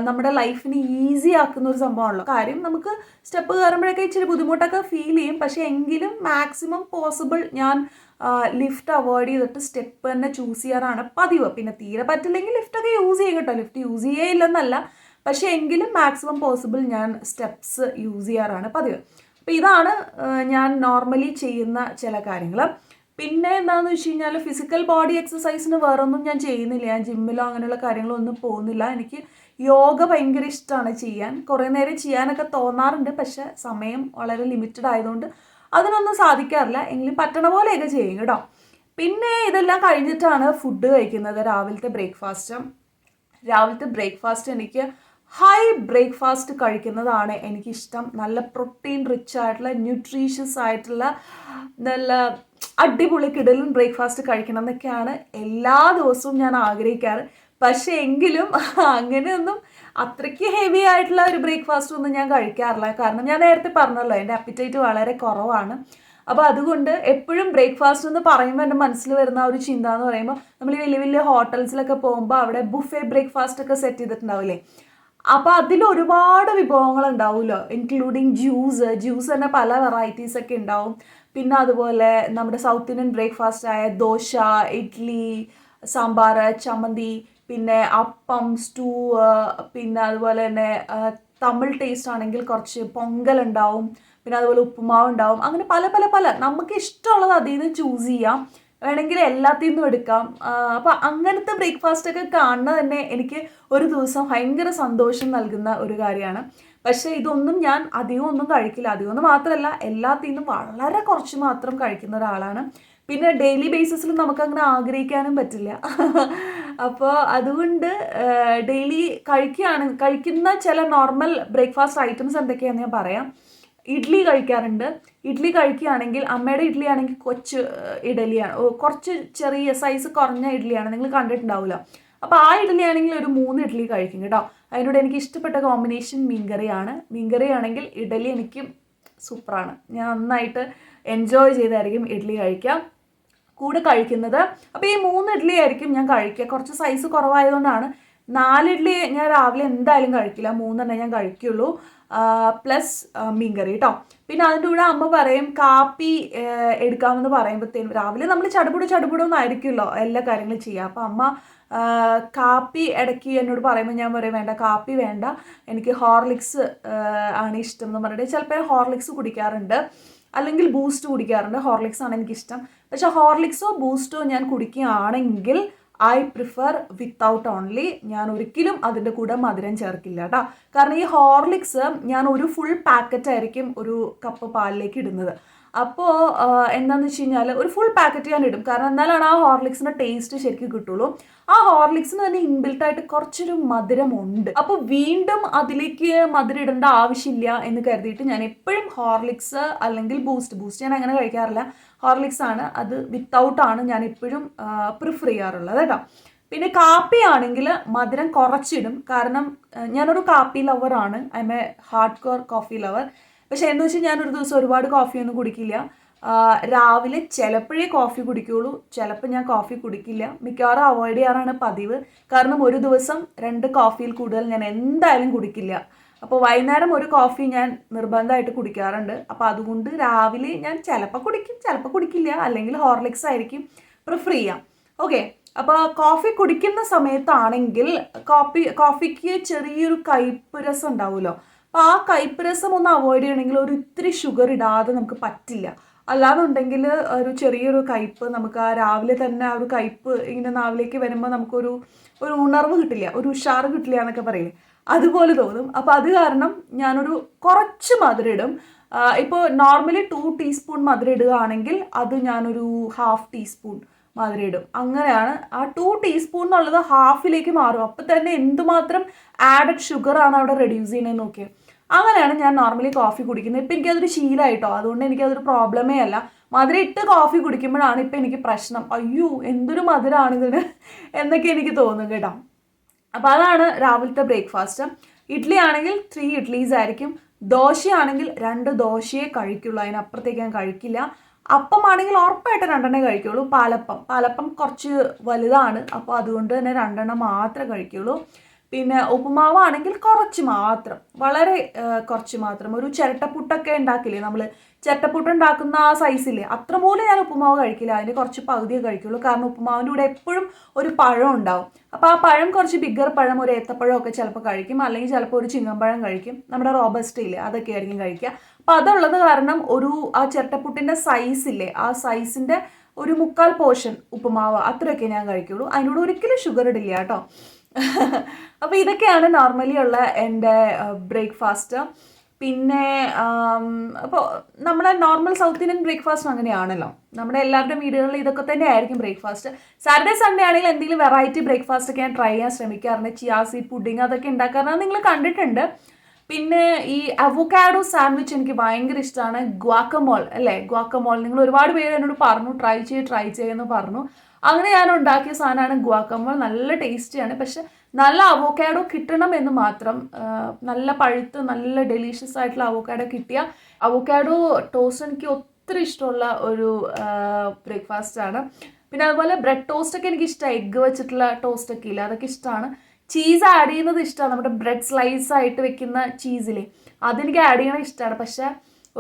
നമ്മുടെ ലൈഫിന് ഈസി ആക്കുന്ന ഒരു സംഭവമാണല്ലോ. കാര്യം നമുക്ക് സ്റ്റെപ്പ് കയറുമ്പോഴൊക്കെ ഇച്ചിരി ബുദ്ധിമുട്ടൊക്കെ ഫീൽ ചെയ്യും, പക്ഷേ എങ്കിലും മാക്സിമം പോസിബിൾ ഞാൻ ലിഫ്റ്റ് അവോയ്ഡ് ചെയ്തിട്ട് സ്റ്റെപ്പ് തന്നെ ചൂസ് ചെയ്യാറാണ് പതിവ്. പിന്നെ തീരെ പറ്റില്ലെങ്കിൽ ലിഫ്റ്റൊക്കെ യൂസ് ചെയ്യും കേട്ടോ, ലിഫ്റ്റ് യൂസ് ചെയ്യില്ലെന്നല്ല, പക്ഷേ എങ്കിലും മാക്സിമം പോസിബിൾ ഞാൻ സ്റ്റെപ്സ് യൂസ് ചെയ്യാറാണ് പതിവ്. അപ്പോൾ ഇതാണ് ഞാൻ നോർമലി ചെയ്യുന്ന ചില കാര്യങ്ങൾ. പിന്നെ എന്താണെന്ന് വെച്ച് കഴിഞ്ഞാൽ ഫിസിക്കൽ ബോഡി എക്സസൈസിന് വേറൊന്നും ഞാൻ ചെയ്യുന്നില്ല. ഞാൻ ജിമ്മിലോ അങ്ങനെയുള്ള കാര്യങ്ങളൊന്നും പോകുന്നില്ല. എനിക്ക് യോഗ ഭയങ്കര ഇഷ്ടമാണ് ചെയ്യാൻ. കുറേ നേരം ചെയ്യാനൊക്കെ തോന്നാറുണ്ട്, പക്ഷെ സമയം വളരെ ലിമിറ്റഡ് ആയതുകൊണ്ട് അതിനൊന്നും സാധിക്കാറില്ല. എങ്കിലും പറ്റണ പോലെയൊക്കെ ചെയ്യും കേട്ടോ. പിന്നെ ഇതെല്ലാം കഴിഞ്ഞിട്ടാണ് ഫുഡ് കഴിക്കുന്നത്. രാവിലത്തെ ബ്രേക്ക്ഫാസ്റ്റ് എനിക്ക് ഹൈ ബ്രേക്ക്ഫാസ്റ്റ് കഴിക്കുന്നതാണ് എനിക്കിഷ്ടം. നല്ല പ്രോട്ടീൻ റിച്ച് ആയിട്ടുള്ള ന്യൂട്രീഷ്യസ് ആയിട്ടുള്ള നല്ല അടിപൊളി കിടലും ബ്രേക്ക്ഫാസ്റ്റ് കഴിക്കണം എന്നൊക്കെയാണ് എല്ലാ ദിവസവും ഞാൻ ആഗ്രഹിക്കാറ്. പക്ഷേ എങ്കിലും അങ്ങനെയൊന്നും അത്രയ്ക്ക് ഹെവി ആയിട്ടുള്ള ഒരു ബ്രേക്ക്ഫാസ്റ്റ് ഒന്നും ഞാൻ കഴിക്കാറില്ല. കാരണം ഞാൻ നേരത്തെ പറഞ്ഞല്ലോ, എൻ്റെ അപ്പിറ്റൈറ്റ് വളരെ കുറവാണ്. അപ്പോൾ അതുകൊണ്ട് എപ്പോഴും ബ്രേക്ക്ഫാസ്റ്റ് എന്ന് പറയുമ്പോൾ എൻ്റെ മനസ്സിൽ വരുന്ന ഒരു ചിന്ത എന്ന് പറയുമ്പോൾ, നമ്മൾ ഈ വലിയ വലിയ ഹോട്ടൽസിലൊക്കെ പോകുമ്പോൾ അവിടെ ബുഫേ ബ്രേക്ക്ഫാസ്റ്റ് ഒക്കെ സെറ്റ് ചെയ്തിട്ടുണ്ടാവില്ലേ, അപ്പോൾ അതിൽ ഒരുപാട് വിഭവങ്ങൾ ഉണ്ടാവുമല്ലോ, ഇൻക്ലൂഡിങ് ജ്യൂസ് തന്നെ പല വെറൈറ്റീസ് ഒക്കെ ഉണ്ടാവും. പിന്നെ അതുപോലെ നമ്മുടെ സൗത്ത് ഇന്ത്യൻ ബ്രേക്ക്ഫാസ്റ്റ് ആയ ദോശ, ഇഡ്ഡലി, സാമ്പാർ, ചമ്മന്തി, പിന്നെ അപ്പം, സ്റ്റൂ, പിന്നെ അതുപോലെ തന്നെ തമിഴ് ടേസ്റ്റ് ആണെങ്കിൽ കുറച്ച് പൊങ്കൽ ഉണ്ടാവും, പിന്നെ അതുപോലെ ഉപ്പുമാവ് ഉണ്ടാവും. അങ്ങനെ പല നമുക്ക് ഇഷ്ടമുള്ളത് അതിൽ നിന്ന് ചൂസ് ചെയ്യാം, വേണമെങ്കിൽ എല്ലാത്തിൽ നിന്നും എടുക്കാം. അപ്പോൾ അങ്ങനത്തെ ബ്രേക്ക്ഫാസ്റ്റ് ഒക്കെ കാണുന്നത് തന്നെ എനിക്ക് ഒരു ദിവസം ഭയങ്കര സന്തോഷം നൽകുന്ന ഒരു കാര്യമാണ്. പക്ഷേ ഇതൊന്നും ഞാൻ അധികം ഒന്നും കഴിക്കില്ല. അധികമൊന്നും മാത്രമല്ല, എല്ലാത്തിൽ നിന്നും വളരെ കുറച്ച് മാത്രം കഴിക്കുന്ന ഒരാളാണ്. പിന്നെ ഡെയിലി ബേസിസിൽ നമുക്കങ്ങനെ ആഗ്രഹിക്കാനും പറ്റില്ല. അപ്പോൾ അതുകൊണ്ട് ഡെയിലി കഴിക്കുന്ന ചില നോർമൽ ബ്രേക്ക്ഫാസ്റ്റ് ഐറ്റംസ് എന്തൊക്കെയാണെന്ന് ഞാൻ പറയാം. ഇഡ്ഡലി കഴിക്കാറുണ്ട്. ഇഡ്ഡലി കഴിക്കുകയാണെങ്കിൽ അമ്മയുടെ ഇഡ്ഡലി ആണെങ്കിൽ കൊച്ചു ഇഡ്ഡലിയാണ്, കുറച്ച് ചെറിയ സൈസ് കുറഞ്ഞ ഇഡ്ഡലിയാണ്, നിങ്ങൾ കണ്ടിട്ടുണ്ടാവില്ല. അപ്പോൾ ആ ഇഡ്ഡലി ആണെങ്കിൽ ഒരു 3 ഇഡ്ഡലി കഴിക്കും കേട്ടോ. അതിനോട് എനിക്ക് ഇഷ്ടപ്പെട്ട കോമ്പിനേഷൻ മീൻകറിയാണ്. മീൻകറി ആണെങ്കിൽ ഇഡ്ഡലി എനിക്ക് സൂപ്പറാണ്. ഞാൻ നന്നായിട്ട് എൻജോയ് ചെയ്തായിരിക്കും ഇഡ്ഡലി കഴിക്കാം കൂടെ കഴിക്കുന്നത്. അപ്പോൾ ഈ 3 ഇഡ്ഡലി ആയിരിക്കും ഞാൻ കഴിക്കുക. കുറച്ച് സൈസ് കുറവായതുകൊണ്ടാണ്. 4 ഇഡ്ഡലി ഞാൻ രാവിലെ എന്തായാലും കഴിക്കില്ല, 3 ഞാൻ കഴിക്കുള്ളൂ, പ്ലസ് മീൻകറി കേട്ടോ. പിന്നെ അതിൻ്റെ കൂടെ അമ്മ പറയും കാപ്പി എടുക്കാമെന്ന് പറയുമ്പോഴത്തേനും, രാവിലെ നമ്മൾ ചടുപുടൊന്നായിരിക്കുമല്ലോ എല്ലാ കാര്യങ്ങളും ചെയ്യുക. അപ്പോൾ അമ്മ കാപ്പി ഇടയ്ക്ക് എന്നോട് പറയുമ്പോൾ ഞാൻ പറയും വേണ്ട, കാപ്പി വേണ്ട, എനിക്ക് ഹോർലിക്സ് ആണ് ഇഷ്ടം എന്ന് പറഞ്ഞിട്ട് ചിലപ്പോൾ ഹോർലിക്സ് കുടിക്കാറുണ്ട്, അല്ലെങ്കിൽ ബൂസ്റ്റ് കുടിക്കാറുണ്ട്. ഹോർലിക്സ് ആണ് എനിക്കിഷ്ടം. പക്ഷേ ഹോർലിക്സോ ബൂസ്റ്റോ ഞാൻ കുടിക്കുകയാണെങ്കിൽ ഐ പ്രിഫർ വിത്തൗട്ട് ഓൺലി. ഞാൻ ഒരിക്കലും അതിൻ്റെ കൂടെ മധുരം ചേർക്കില്ല കേട്ടോ. കാരണം ഈ ഹോർലിക്സ് ഞാൻ ഒരു ഫുൾ പാക്കറ്റ് ആയിരിക്കും ഒരു കപ്പ് പാലിലേക്ക് ഇടുന്നത്. അപ്പോൾ എന്താണെന്ന് വെച്ച് കഴിഞ്ഞാൽ ഒരു ഫുൾ പാക്കറ്റ് ഞാൻ ഇടും, കാരണം എന്നാലാണ് ആ ഹോർലിക്സിൻ്റെ ടേസ്റ്റ് ശരിക്കും കിട്ടുള്ളൂ. ആ ഹോർലിക്സിന് തന്നെ ഇൻബിൽട്ടായിട്ട് കുറച്ചൊരു മധുരമുണ്ട്. അപ്പോൾ വീണ്ടും അതിലേക്ക് മധുരം ഇടേണ്ട ആവശ്യമില്ല എന്ന് കരുതിയിട്ട് ഞാൻ എപ്പോഴും ഹോർലിക്സ് അല്ലെങ്കിൽ ബൂസ്റ്റ് ഞാൻ അങ്ങനെ കഴിക്കാറില്ല. ഹോർലിക്സ് ആണ്, അത് വിത്തൗട്ടാണ് ഞാൻ എപ്പോഴും പ്രിഫർ ചെയ്യാറുള്ളത് കേട്ടോ. പിന്നെ കാപ്പി ആണെങ്കിൽ മധുരം കുറച്ചിടും, കാരണം ഞാനൊരു കാപ്പി ലവറാണ്. I am a hardcore coffee lover. പക്ഷേ എന്ന് വെച്ചാൽ ഞാനൊരു ദിവസം ഒരുപാട് കോഫിയൊന്നും കുടിക്കില്ല. രാവിലെ ചിലപ്പോഴേ കോഫി കുടിക്കുകയുള്ളൂ, ചിലപ്പോൾ ഞാൻ കോഫി കുടിക്കില്ല. മിക്കവാറും അവോയ്ഡ് ചെയ്യാറാണ് പതിവ്, കാരണം ഒരു ദിവസം 2 കോഫിയിൽ കൂടുതൽ ഞാൻ എന്തായാലും കുടിക്കില്ല. അപ്പോൾ വൈകുന്നേരം ഒരു കോഫി ഞാൻ നിർബന്ധമായിട്ട് കുടിക്കാറുണ്ട്. അപ്പോൾ അതുകൊണ്ട് രാവിലെ ഞാൻ ചിലപ്പോൾ കുടിക്കും, ചിലപ്പോൾ കുടിക്കില്ല, അല്ലെങ്കിൽ ഹോർലിക്സ് ആയിരിക്കും പ്രിഫർ ചെയ്യാം. ഓക്കെ, അപ്പോൾ കോഫി കുടിക്കുന്ന സമയത്താണെങ്കിൽ കോഫിക്ക് ചെറിയൊരു കയ്പ്പ് രസം ഉണ്ടാവുമല്ലോ. അപ്പോൾ ആ കയ്പ്പ് രസം ഒന്ന് അവോയ്ഡ് ചെയ്യണമെങ്കിൽ ഒരു ഇത്തിരി ഷുഗർ ഇടാതെ നമുക്ക് പറ്റില്ല. അല്ലാന്നുണ്ടെങ്കിൽ ഒരു ചെറിയൊരു കയ്പ്പ് നമുക്ക് ആ രാവിലെ തന്നെ ആ ഒരു കയ്പ്പ് ഇങ്ങനെ നാവിലേക്ക് വരുമ്പോൾ നമുക്കൊരു ഉണർവ് കിട്ടില്ല, ഒരു ഉഷാറ് കിട്ടില്ല എന്നൊക്കെ പറയില്ലേ, അതുപോലെ തോന്നും. അപ്പോൾ അത് കാരണം ഞാനൊരു കുറച്ച് മധുരം ഇടും. ഇപ്പോൾ നോർമലി 2 ടീസ്പൂൺ മധുരം ഇടുകയാണെങ്കിൽ അത് ഞാനൊരു 1/2 ടീസ്പൂൺ മധുരം ഇടും. അങ്ങനെയാണ് ആ 2 ടീസ്പൂൺ എന്നുള്ളത് ഹാഫിലേക്ക് മാറും. അപ്പോൾ തന്നെ എന്തുമാത്രം ആഡഡ് ഷുഗറാണ് അവിടെ റെഡ്യൂസ് ചെയ്യണമെന്ന് നോക്കിയത്. അങ്ങനെയാണ് ഞാൻ നോർമലി കോഫി കുടിക്കുന്നത്. ഇപ്പം എനിക്കതൊരു ശീലമായിട്ടോ, അതുകൊണ്ട് എനിക്കതൊരു പ്രോബ്ലമേ അല്ല. മധുരം ഇട്ട് കോഫി കുടിക്കുമ്പോഴാണ് ഇപ്പം എനിക്ക് പ്രശ്നം. അയ്യോ എന്തൊരു മധുരമാണിതിന് എന്നൊക്കെ എനിക്ക് തോന്നും കേട്ടോ. അപ്പോൾ അതാണ് രാവിലത്തെ ബ്രേക്ക്ഫാസ്റ്റ്. ഇഡ്ഡലി ആണെങ്കിൽ 3 ഇഡ്ഡലീസ് ആയിരിക്കും. ദോശയാണെങ്കിൽ 2 ദോശയെ കഴിക്കുള്ളൂ, അതിനപ്പുറത്തേക്ക് ഞാൻ കഴിക്കില്ല. അപ്പമാണെങ്കിൽ ഉറപ്പായിട്ട് 2 കഴിക്കുള്ളൂ. പാലപ്പം കുറച്ച് വലുതാണ്, അപ്പോൾ അതുകൊണ്ട് തന്നെ 2 മാത്രമേ കഴിക്കുള്ളൂ. പിന്നെ ഉപ്പുമാവാണെങ്കിൽ കുറച്ച് മാത്രം, വളരെ കുറച്ച് മാത്രം. ഒരു ചിരട്ടപ്പുട്ടൊക്കെ ഉണ്ടാക്കില്ലേ നമ്മൾ, ചിരട്ടപ്പുട്ട് ഉണ്ടാക്കുന്ന ആ സൈസില്ലേ, അത്ര പോലും ഞാൻ ഉപ്പുമാവ് കഴിക്കില്ല. അതിൻ്റെ കുറച്ച് പകുതിയേ കഴിക്കുള്ളൂ. കാരണം ഉപ്പുമാവിൻ്റെ കൂടെ എപ്പോഴും ഒരു പഴം ഉണ്ടാവും. അപ്പോൾ ആ പഴം കുറച്ച് ബിഗ്ഗർ പഴം, ഒരു ഏത്തപ്പഴമൊക്കെ ചിലപ്പോൾ കഴിക്കും, അല്ലെങ്കിൽ ചിലപ്പോൾ ഒരു ചിങ്ങമ്പഴം കഴിക്കും. നമ്മുടെ റോബസ്റ്റ് ഇല്ലേ, അതൊക്കെ ആയിരിക്കും കഴിക്കുക. അപ്പോൾ അതുള്ളത് കാരണം ആ ചിരട്ടപ്പുട്ടിൻ്റെ സൈസില്ലേ, ആ സൈസിൻ്റെ ഒരു 1/4 പോർഷൻ ഉപ്പുമാവ് അത്രയൊക്കെ ഞാൻ കഴിക്കുള്ളൂ. അതിനോട് ഒരിക്കലും ഷുഗർ ഇടില്ല കേട്ടോ. അപ്പോൾ ഇതൊക്കെയാണ് നോർമലി ഉള്ള എൻ്റെ ബ്രേക്ക്ഫാസ്റ്റ്. പിന്നെ അപ്പോൾ നമ്മുടെ നോർമൽ സൗത്ത് ഇന്ത്യൻ ബ്രേക്ക്ഫാസ്റ്റും അങ്ങനെയാണല്ലോ. നമ്മുടെ എല്ലാവരുടെയും വീടുകളിൽ ഇതൊക്കെ തന്നെ ആയിരിക്കും ബ്രേക്ക്ഫാസ്റ്റ്. സാറ്റർഡേ സൺഡേ ആണെങ്കിൽ എന്തെങ്കിലും വെറൈറ്റി ബ്രേക്ക്ഫാസ്റ്റ് ഒക്കെ ഞാൻ ട്രൈ ചെയ്യാൻ ശ്രമിക്കാറുണ്ട്. ചിയാ സീഡ് പുഡിങ് അതൊക്കെ ഉണ്ടാക്കാറുണ്ട്, നിങ്ങൾ കണ്ടിട്ടുണ്ട്. പിന്നെ ഈ അവോക്കാഡോ സാൻഡ്വിച്ച് എനിക്ക് ഭയങ്കര ഇഷ്ടമാണ്. ഗ്വാക്കമോൾ അല്ലേ, ഗ്വാക്കമോൾ നിങ്ങൾ ഒരുപാട് പേര് എന്നോട് പറഞ്ഞു ട്രൈ ചെയ്യുമെന്ന് പറഞ്ഞു. അങ്ങനെ ഞാൻ ഉണ്ടാക്കിയ സാധനമാണ് ഗ്വാക്കമോൾ. നല്ല ടേസ്റ്റിയാണ്. പക്ഷെ നല്ല അവോക്കാഡോ കിട്ടണം എന്ന് മാത്രം. നല്ല പഴുത്ത് നല്ല ഡെലീഷ്യസ് ആയിട്ടുള്ള അവോക്കാഡോ കിട്ടിയ അവോക്കാഡോ ടോസ്റ്റ് എനിക്ക് ഒത്തിരി ഇഷ്ടമുള്ള ഒരു ബ്രേക്ക്ഫാസ്റ്റാണ്. പിന്നെ അതുപോലെ ബ്രെഡ് ടോസ്റ്റൊക്കെ എനിക്ക് ഇഷ്ടമാണ്. എഗ്ഗ് വെച്ചിട്ടുള്ള ടോസ്റ്റൊക്കെ ഇല്ല, അതൊക്കെ ഇഷ്ടമാണ്. ചീസ് ആഡ് ചെയ്യുന്നത് ഇഷ്ടമാണ്. നമ്മുടെ ബ്രെഡ് സ്ലൈസ് ആയിട്ട് വെക്കുന്ന ചീസില്ലേ, അതെനിക്ക് ആഡ് ചെയ്യണത് ഇഷ്ടമാണ്. പക്ഷേ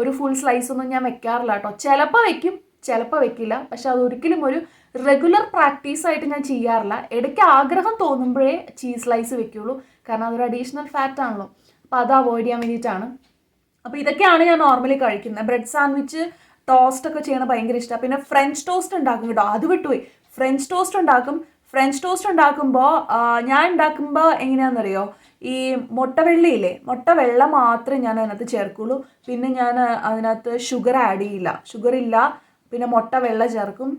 ഒരു ഫുൾ സ്ലൈസ് ഒന്നും ഞാൻ വെക്കാറില്ല കേട്ടോ. ചിലപ്പോൾ വെക്കും, ചിലപ്പോൾ വെക്കില്ല. പക്ഷെ അതൊരിക്കലും ഒരു റെഗുലർ പ്രാക്ടീസ് ആയിട്ട് ഞാൻ ചെയ്യാറില്ല. ഇടയ്ക്ക് ആഗ്രഹം തോന്നുമ്പോഴേ ചീസ് സ്ലൈസ് വെക്കുള്ളൂ. കാരണം അതൊരു അഡീഷണൽ ഫാറ്റ് ആണല്ലോ. അപ്പോൾ അത് അവോയ്ഡ് ചെയ്യാൻ വേണ്ടിയിട്ടാണ്. അപ്പോൾ ഇതൊക്കെയാണ് ഞാൻ നോർമലി കഴിക്കുന്നത്. ബ്രെഡ് സാൻഡ്വിച്ച്, ടോസ്റ്റ് ഒക്കെ ചെയ്യണത് ഭയങ്കര ഇഷ്ടമാണ്. പിന്നെ ഫ്രഞ്ച് ടോസ്റ്റ് ഉണ്ടാക്കും കേട്ടോ, അത് വിട്ടുപോയി. ഫ്രഞ്ച് ടോസ്റ്റ് ഉണ്ടാക്കുമ്പോൾ ഞാൻ ഉണ്ടാക്കുമ്പോൾ എങ്ങനെയാണെന്നറിയോ, ഈ മുട്ടവെള്ളയില്ലേ, മുട്ടവെള്ള മാത്രമേ ഞാൻ അതിനകത്ത് ചേർക്കുള്ളൂ. പിന്നെ ഞാൻ അതിനകത്ത് ഷുഗർ ആഡ് ചെയ്യില്ല, ഷുഗർ ഇല്ല. പിന്നെ മുട്ടവെള്ള ചേർക്കും.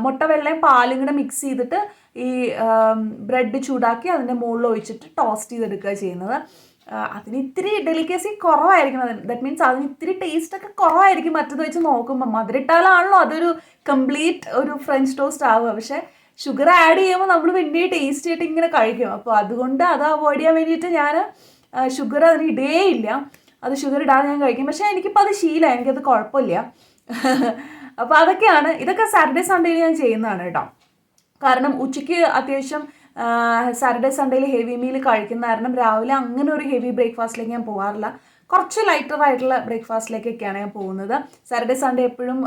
മുട്ടവെള്ളയും പാലും കൂടെ മിക്സ് ചെയ്തിട്ട് ഈ ബ്രെഡ് ചൂടാക്കി അതിൻ്റെ മുകളിൽ ഒഴിച്ചിട്ട് ടോസ്റ്റ് ചെയ്തെടുക്കുക ചെയ്യുന്നത്. അതിന് ഇത്തിരി ഡെലിക്കേസി കുറവായിരിക്കും. ദാറ്റ് മീൻസ് അതിന് ഇത്തിരി ടേസ്റ്റ് ഒക്കെ കുറവായിരിക്കും മറ്റത് വെച്ച് നോക്കുമ്പോൾ. മധുരിട്ടാലാണല്ലോ അതൊരു കംപ്ലീറ്റ് ഒരു ഫ്രഞ്ച് ടോസ്റ്റ് ആവുക. പക്ഷേ ഷുഗർ ആഡ് ചെയ്യുമ്പോൾ നമ്മൾ വലിയ ടേസ്റ്റ് ആയിട്ട് ഇങ്ങനെ കഴിക്കും. അപ്പോൾ അതുകൊണ്ട് അത് അവോയ്ഡ് ചെയ്യാൻ വേണ്ടിയിട്ട് ഞാൻ ഷുഗർ അതിന് ഇടേ ഇല്ല. അത് ഷുഗർ ഇടാതെ ഞാൻ കഴിക്കും. പക്ഷേ എനിക്കിപ്പോൾ അത് ശീലമായി, എനിക്കത് കുഴപ്പമില്ല. അപ്പോൾ അതൊക്കെയാണ്. ഇതൊക്കെ സാറ്റർഡേ സൺഡേയിൽ ഞാൻ ചെയ്യുന്നതാണ് കേട്ടോ. കാരണം ഉച്ചയ്ക്ക് അത്യാവശ്യം സാറ്റർഡേ സൺഡേയിൽ ഹെവി മീൽ കഴിക്കുന്ന കാരണം രാവിലെ അങ്ങനെ ഒരു ഹെവി ബ്രേക്ക്ഫാസ്റ്റിലേക്ക് ഞാൻ പോകാറില്ല. കുറച്ച് ലൈറ്റർ ആയിട്ടുള്ള ബ്രേക്ക്ഫാസ്റ്റിലേക്കൊക്കെയാണ് ഞാൻ പോകുന്നത്. സാറ്റർഡേ സൺഡേ എപ്പോഴും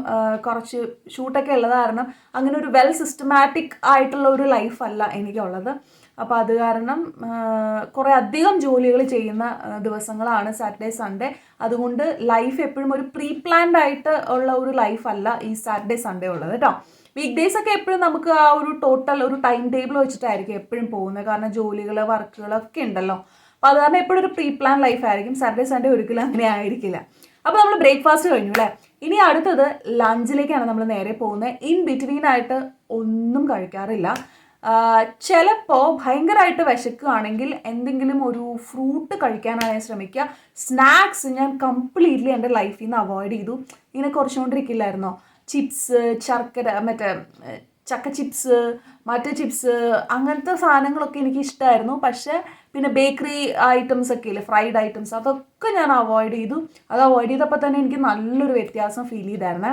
കുറച്ച് ഷൂട്ടൊക്കെ ഉള്ളത് കാരണം അങ്ങനെ ഒരു വെൽ സിസ്റ്റമാറ്റിക് ആയിട്ടുള്ള ഒരു ലൈഫല്ല എനിക്കുള്ളത്. അപ്പോൾ അത് കാരണം കുറേ അധികം ജോലികൾ ചെയ്യുന്ന ദിവസങ്ങളാണ് സാറ്റർഡേ സൺഡേ. അതുകൊണ്ട് ലൈഫ് എപ്പോഴും ഒരു പ്രീ പ്ലാൻഡ് ആയിട്ട് ഉള്ള ഒരു ലൈഫല്ല ഈ സാറ്റർഡേ സൺഡേ ഉള്ളത് കേട്ടോ. വീക്ക് ഡേയ്സ് ഒക്കെ എപ്പോഴും നമുക്ക് ആ ഒരു ടോട്ടൽ ഒരു ടൈം ടേബിൾ വെച്ചിട്ടായിരിക്കും എപ്പോഴും പോകുന്നത്. കാരണം ജോലികൾ വർക്കുകളൊക്കെ ഉണ്ടല്ലോ. അപ്പോൾ അത് കാരണം എപ്പോഴും ഒരു പ്രീ പ്ലാൻ ലൈഫായിരിക്കും. സാറ്റർഡേ സൺഡേ ഒരിക്കലും അങ്ങനെ ആയിരിക്കില്ല. അപ്പോൾ നമ്മൾ ബ്രേക്ക്ഫാസ്റ്റ് കഴിഞ്ഞു അല്ലേ. ഇനി അടുത്തത് ലഞ്ചിലേക്കാണ് നമ്മൾ നേരെ പോകുന്നത്. ഇൻ ബിറ്റ്വീൻ ആയിട്ട് ഒന്നും കഴിക്കാറില്ല. ചിലപ്പോൾ ഭയങ്കരമായിട്ട് വിശക്കുകയാണെങ്കിൽ എന്തെങ്കിലും ഒരു ഫ്രൂട്ട് കഴിക്കാനാണ് ഞാൻ ശ്രമിക്കുക. സ്നാക്സ് ഞാൻ കംപ്ലീറ്റ്ലി എൻ്റെ ലൈഫിൽ നിന്ന് അവോയ്ഡ് ചെയ്തു. ഇങ്ങനെ കുറച്ചുകൊണ്ടിരിക്കില്ലായിരുന്നോ, ചിപ്സ്, ശർക്കര, മറ്റേ ചക്ക ചിപ്സ്, മറ്റേ ചിപ്സ്, അങ്ങനത്തെ സാധനങ്ങളൊക്കെ എനിക്ക് ഇഷ്ടമായിരുന്നു. പക്ഷേ പിന്നെ ബേക്കറി ഐറ്റംസ് ഒക്കെ ഇല്ലേ, ഫ്രൈഡ് ഐറ്റംസ്, അതൊക്കെ ഞാൻ അവോയ്ഡ് ചെയ്തു. അത് അവോയ്ഡ് ചെയ്തപ്പോൾ തന്നെ എനിക്ക് നല്ലൊരു വ്യത്യാസം ഫീൽ ചെയ്തായിരുന്നേ.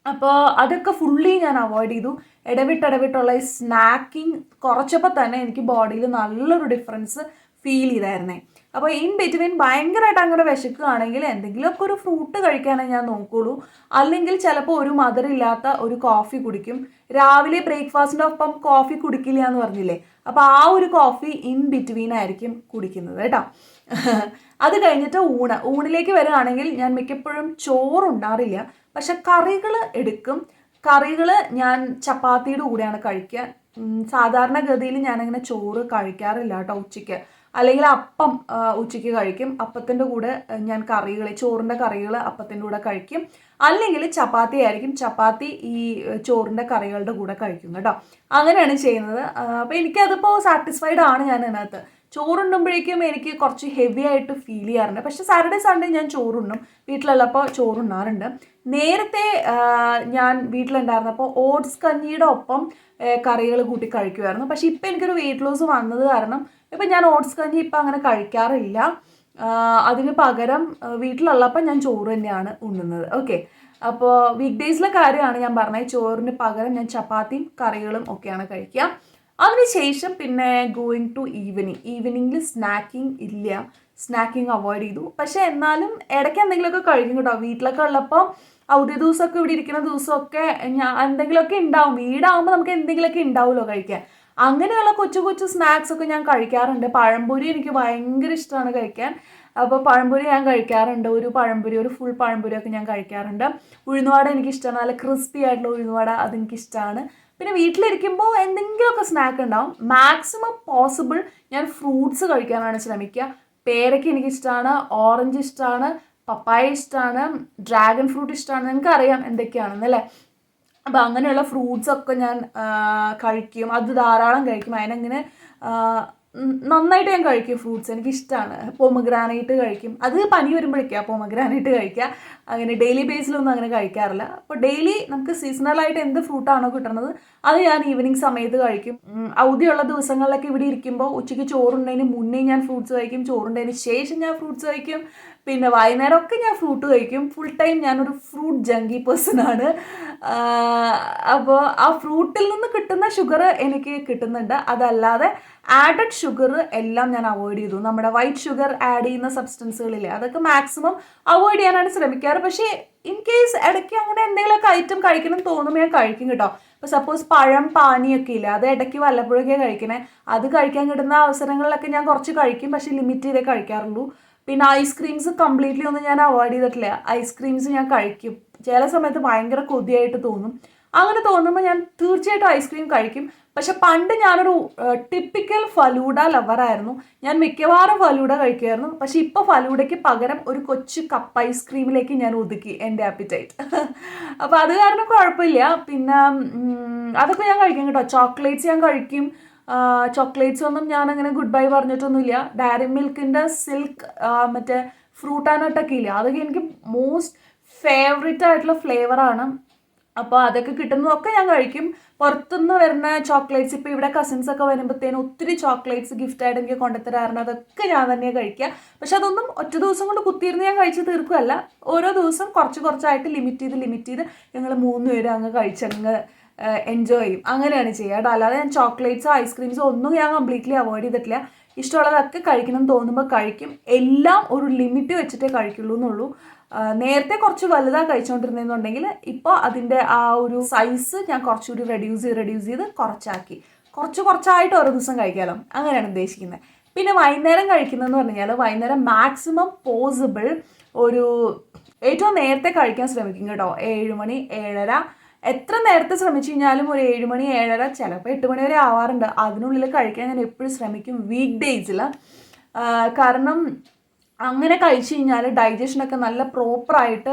അപ്പോൾ അതൊക്കെ ഫുള്ളി ഞാൻ അവോയ്ഡ് ചെയ്തു. ഇടവിട്ടുള്ള ഈ സ്നാക്കിങ് കുറച്ചപ്പോൾ തന്നെ എനിക്ക് ബോഡിയിൽ നല്ലൊരു ഡിഫറൻസ് ഫീൽ ചെയ്തായിരുന്നേ. അപ്പോൾ ഇൻ ബിറ്റ്വീൻ ഭയങ്കരമായിട്ട് അങ്ങനെ വിശക്കുകയാണെങ്കിൽ എന്തെങ്കിലുമൊക്കെ ഒരു ഫ്രൂട്ട് കഴിക്കാനേ ഞാൻ നോക്കുള്ളൂ. അല്ലെങ്കിൽ ചിലപ്പോൾ ഒരു മധുരമില്ലാത്ത ഒരു കോഫി കുടിക്കും. രാവിലെ ബ്രേക്ക്ഫാസ്റ്റിൻ്റെ ഒപ്പം കോഫി കുടിക്കില്ല എന്ന് പറഞ്ഞില്ലേ, അപ്പോൾ ആ ഒരു കോഫി ഇൻ ബിറ്റ്വീൻ ആയിരിക്കും കുടിക്കുന്നത് കേട്ടോ. അത് കഴിഞ്ഞിട്ട് ഊണിലേക്ക് വരികയാണെങ്കിൽ ഞാൻ മിക്കപ്പോഴും ചോറുണ്ടാറില്ല. പക്ഷെ കറികൾ എടുക്കും. കറികൾ ഞാൻ ചപ്പാത്തിയുടെ കൂടെയാണ് കഴിക്കുക. സാധാരണഗതിയിൽ ഞാനങ്ങനെ ചോറ് കഴിക്കാറില്ല കേട്ടോ ഉച്ചയ്ക്ക്. അല്ലെങ്കിൽ അപ്പം ഉച്ചയ്ക്ക് കഴിക്കും. അപ്പത്തിൻ്റെ കൂടെ ഞാൻ ചോറിൻ്റെ കറികൾ അപ്പത്തിൻ്റെ കൂടെ കഴിക്കും. അല്ലെങ്കിൽ ചപ്പാത്തി ആയിരിക്കും. ചപ്പാത്തി ഈ ചോറിൻ്റെ കറികളുടെ കൂടെ കഴിക്കും കേട്ടോ. അങ്ങനെയാണ് ചെയ്യുന്നത്. അപ്പോൾ എനിക്കതിപ്പോൾ സാറ്റിസ്ഫൈഡ് ആണ് ഞാൻ അതിനകത്ത്. ചോറുണ്ടുമ്പോഴേക്കും എനിക്ക് കുറച്ച് ഹെവി ആയിട്ട് ഫീൽ ചെയ്യാറുണ്ട്. പക്ഷെ സാറ്റർഡേ സൺഡേ ഞാൻ ചോറുണ്ണും. വീട്ടിലുള്ളപ്പോൾ ചോറുണ്ണാറുണ്ട്. നേരത്തെ ഞാൻ വീട്ടിലുണ്ടായിരുന്നപ്പോൾ ഓട്സ് കഞ്ഞിയുടെ ഒപ്പം കറികൾ കൂട്ടി കഴിക്കുമായിരുന്നു. പക്ഷെ ഇപ്പം എനിക്കൊരു വെയിറ്റ് ലോസ് വന്നത് കാരണം ഇപ്പം ഞാൻ ഓട്സ് കഞ്ഞി ഇപ്പം അങ്ങനെ കഴിക്കാറില്ല. അതിന് പകരം വീട്ടിലുള്ളപ്പോൾ ഞാൻ ചോറ് തന്നെയാണ് ഉണ്ണുന്നത്. ഓക്കെ, അപ്പോൾ വീക്ക് ഡേയ്സിലെ കാര്യമാണ് ഞാൻ പറഞ്ഞത്. ചോറിന് പകരം ഞാൻ ചപ്പാത്തിയും കറികളും ഒക്കെയാണ് കഴിക്കുക. അതിനുശേഷം പിന്നെ ഗോയിങ് ടു ഈവനിങ്ങിൽ സ്നാക്കിങ് ഇല്ല, സ്നാക്കിങ് അവോയ്ഡ് ചെയ്തു. പക്ഷെ എന്നാലും ഇടയ്ക്ക് എന്തെങ്കിലുമൊക്കെ കഴിക്കും കേട്ടോ. വീട്ടിലൊക്കെ ഉള്ളപ്പോൾ അവധി ദിവസമൊക്കെ ഇവിടെ ഇരിക്കുന്ന ദിവസമൊക്കെ ഞാൻ എന്തെങ്കിലുമൊക്കെ ഉണ്ടാവും. വീടാകുമ്പോൾ നമുക്ക് എന്തെങ്കിലുമൊക്കെ ഉണ്ടാവുമല്ലോ കഴിക്കാൻ. അങ്ങനെയുള്ള കൊച്ചു കൊച്ചു സ്നാക്സ് ഒക്കെ ഞാൻ കഴിക്കാറുണ്ട്. പഴംപൊരി എനിക്ക് ഭയങ്കര ഇഷ്ടമാണ് കഴിക്കാൻ. അപ്പോൾ പഴംപൊരി ഞാൻ കഴിക്കാറുണ്ട്. ഒരു പഴംപൊരി, ഒരു ഫുൾ പഴംപൊരി ഒക്കെ ഞാൻ കഴിക്കാറുണ്ട്. ഉഴുന്നുവട എനിക്കിഷ്ടമാണ്, നല്ല ക്രിസ്പി ആയിട്ടുള്ള ഉഴുന്നുവട, അതെനിക്കിഷ്ടമാണ്. പിന്നെ വീട്ടിലിരിക്കുമ്പോൾ എന്തെങ്കിലുമൊക്കെ സ്നാക്ക് ഉണ്ടാവും. മാക്സിമം പോസിബിൾ ഞാൻ ഫ്രൂട്ട്സ് കഴിക്കാനാണ് ശ്രമിക്കുക. പേരയ്ക്ക് എനിക്കിഷ്ടമാണ്, ഓറഞ്ച് ഇഷ്ടമാണ്, പപ്പായ ഇഷ്ടമാണ്, ഡ്രാഗൺ ഫ്രൂട്ട് ഇഷ്ടമാണ്. നിങ്ങൾക്ക് അറിയാം എന്തൊക്കെയാണെന്നല്ലേ. അപ്പോൾ അങ്ങനെയുള്ള ഫ്രൂട്ട്സൊക്കെ ഞാൻ കഴിക്കും. അത് ധാരാളം കഴിക്കും. അതിനങ്ങനെ നന്നായിട്ട് ഞാൻ കഴിക്കും ഫ്രൂട്ട്സ്. എനിക്കിഷ്ടമാണ്. പൊമഗ്രാനൈറ്റ് കഴിക്കും. അത് പനി വരുമ്പോഴേക്കാണ് പൊമഗ്രാനൈറ്റ് കഴിക്കുക. അങ്ങനെ ഡെയിലി ബേസിലൊന്നും അങ്ങനെ കഴിക്കാറില്ല. അപ്പോൾ ഡെയിലി നമുക്ക് സീസണലായിട്ട് എന്ത് ഫ്രൂട്ടാണോ കിട്ടുന്നത് അത് ഞാൻ ഈവനിങ് സമയത്ത് കഴിക്കും. അവധിയുള്ള ദിവസങ്ങളിലൊക്കെ ഇവിടെ ഇരിക്കുമ്പോൾ ഉച്ചയ്ക്ക് ചോറുണ്ടതിന് മുന്നേ ഞാൻ ഫ്രൂട്ട്സ് കഴിക്കും, ചോറുണ്ടതിന് ശേഷം ഞാൻ ഫ്രൂട്ട്സ് കഴിക്കും, പിന്നെ വൈകുന്നേരമൊക്കെ ഞാൻ ഫ്രൂട്ട് കഴിക്കും. ഫുൾ ടൈം ഞാനൊരു ഫ്രൂട്ട് ജങ്കി പേഴ്സണാണ്. അപ്പോൾ ആ ഫ്രൂട്ടിൽ നിന്ന് കിട്ടുന്ന ഷുഗർ എനിക്ക് കിട്ടുന്നുണ്ട്. അതല്ലാതെ ആഡഡ് ഷുഗർ എല്ലാം ഞാൻ അവോയ്ഡ് ചെയ്തു. നമ്മുടെ വൈറ്റ് ഷുഗർ ആഡ് ചെയ്യുന്ന സബ്സ്റ്റൻസുകളില്ലേ, അതൊക്കെ മാക്സിമം അവോയ്ഡ് ചെയ്യാനാണ് ശ്രമിക്കാറ്. പക്ഷേ ഇൻ കേസ് ഇടയ്ക്ക് അങ്ങനെ എന്തെങ്കിലുമൊക്കെ ഐറ്റം കഴിക്കണം തോന്നുമ്പോൾ ഞാൻ കഴിക്കും കേട്ടോ. ഇപ്പോൾ സപ്പോസ് പഴം പാനിയൊക്കെ ഇല്ല, അത് ഇടയ്ക്ക് വല്ലപ്പോഴൊക്കെ കഴിക്കണേ. അത് കഴിക്കാൻ കിട്ടുന്ന അവസരങ്ങളിലൊക്കെ ഞാൻ കുറച്ച് കഴിക്കും, പക്ഷേ ലിമിറ്റ് ചെയ്തേ കഴിക്കാറുള്ളൂ. പിന്നെ ഐസ്ക്രീംസ് കംപ്ലീറ്റ്ലി ഒന്നും ഞാൻ അവോയ്ഡ് ചെയ്തിട്ടില്ല. ഐസ്ക്രീംസ് ഞാൻ കഴിക്കും. ചില സമയത്ത് ഭയങ്കര കൊതിയായിട്ട് തോന്നും. അങ്ങനെ തോന്നുമ്പോൾ ഞാൻ തീർച്ചയായിട്ടും ഐസ്ക്രീം കഴിക്കും. പക്ഷെ പണ്ട് ഞാനൊരു ടിപ്പിക്കൽ ഫലൂഡ ലവറായിരുന്നു. ഞാൻ മിക്കവാറും ഫലൂഡ കഴിക്കുമായിരുന്നു. പക്ഷെ ഇപ്പോൾ ഫലൂഡയ്ക്ക് പകരം ഒരു കൊച്ചു കപ്പ് ഐസ്ക്രീമിലേക്ക് ഞാൻ ഒതുക്കി എൻ്റെ ആപ്പിറ്റൈറ്റ്. അപ്പോൾ അത് കാരണം കുഴപ്പമില്ല. പിന്നെ അതൊക്കെ ഞാൻ കഴിക്കും കേട്ടോ. ചോക്ലേറ്റ്സ് ഞാൻ കഴിക്കും. ചോക്ലേറ്റ്സ് ഒന്നും ഞാനങ്ങനെ ഗുഡ് ബൈ പറഞ്ഞിട്ടൊന്നുമില്ല. ഡയറി മിൽക്കിൻ്റെ സിൽക്ക് മറ്റേ ഫ്രൂട്ട് ആൻഡ് നട്ടൊക്കെ ഇല്ല, അതൊക്കെ എനിക്ക് മോസ്റ്റ് ഫേവറേറ്റ് ആയിട്ടുള്ള ഫ്ലേവറാണ്. അപ്പോൾ അതൊക്കെ കിട്ടുന്നതൊക്കെ ഞാൻ കഴിക്കും. പുറത്തുനിന്ന് വരുന്ന ചോക്ലേറ്റ്സ്, ഇപ്പോൾ ഇവിടെ കസിൻസ് ഒക്കെ വരുമ്പോഴത്തേനും ഒത്തിരി ചോക്ലേറ്റ്സ് ഗിഫ്റ്റായിട്ട് എനിക്ക് കൊണ്ടുതരാറുണ്ട്. അതൊക്കെ ഞാൻ തന്നെ കഴിക്കുക. പക്ഷെ അതൊന്നും ഒറ്റ ദിവസം കൊണ്ട് കുത്തിയിരുന്ന് ഞാൻ കഴിച്ച് തീർക്കുകയല്ല. ഓരോ ദിവസം കുറച്ച് കുറച്ചായിട്ട് ലിമിറ്റ് ചെയ്ത് ഞങ്ങൾ 3 പേരും അങ്ങ് കഴിച്ചങ്ങ് എൻജോയ് ചെയ്യും. അങ്ങനെയാണ് ചെയ്യുക. അല്ലാതെ ഞാൻ ചോക്ലേറ്റ്സോ ഐസ്ക്രീംസോ ഒന്നും ഞാൻ കംപ്ലീറ്റ്ലി അവോയ്ഡ് ചെയ്തിട്ടില്ല. ഇഷ്ടമുള്ളതൊക്കെ കഴിക്കണം എന്ന് തോന്നുമ്പോൾ കഴിക്കും. എല്ലാം ഒരു ലിമിറ്റ് വെച്ചിട്ടേ കഴിക്കുള്ളൂ എന്നുള്ളൂ. നേരത്തെ കുറച്ച് വലുതാണ് കഴിച്ചുകൊണ്ടിരുന്നെന്നുണ്ടെങ്കിൽ ഇപ്പോൾ അതിൻ്റെ ആ ഒരു സൈസ് ഞാൻ കുറച്ചുകൂടി റെഡ്യൂസ് ചെയ്ത് കുറച്ചായിട്ട് ഓരോ ദിവസം കഴിക്കാമല്ലോ, അങ്ങനെയാണ് ഉദ്ദേശിക്കുന്നത്. പിന്നെ വൈകുന്നേരം കഴിക്കുന്നതെന്ന് പറഞ്ഞു കഴിഞ്ഞാൽ വൈകുന്നേരം മാക്സിമം പോസിബിൾ ഒരു ഏറ്റവും നേരത്തെ കഴിക്കാൻ ശ്രമിക്കും കേട്ടോ. 7 മണി 7:30, എത്ര നേരത്തെ ശ്രമിച്ചു കഴിഞ്ഞാലും ഒരു 7 മണി 7:30, ചിലപ്പോൾ 8 മണി വരെ ആവാറുണ്ട്. അതിനുള്ളിൽ കഴിക്കാൻ ഞാൻ എപ്പോഴും ശ്രമിക്കും വീക്ക് ഡേയ്സിൽ. കാരണം അങ്ങനെ കഴിച്ചു കഴിഞ്ഞാൽ ഡൈജഷനൊക്കെ നല്ല പ്രോപ്പറായിട്ട്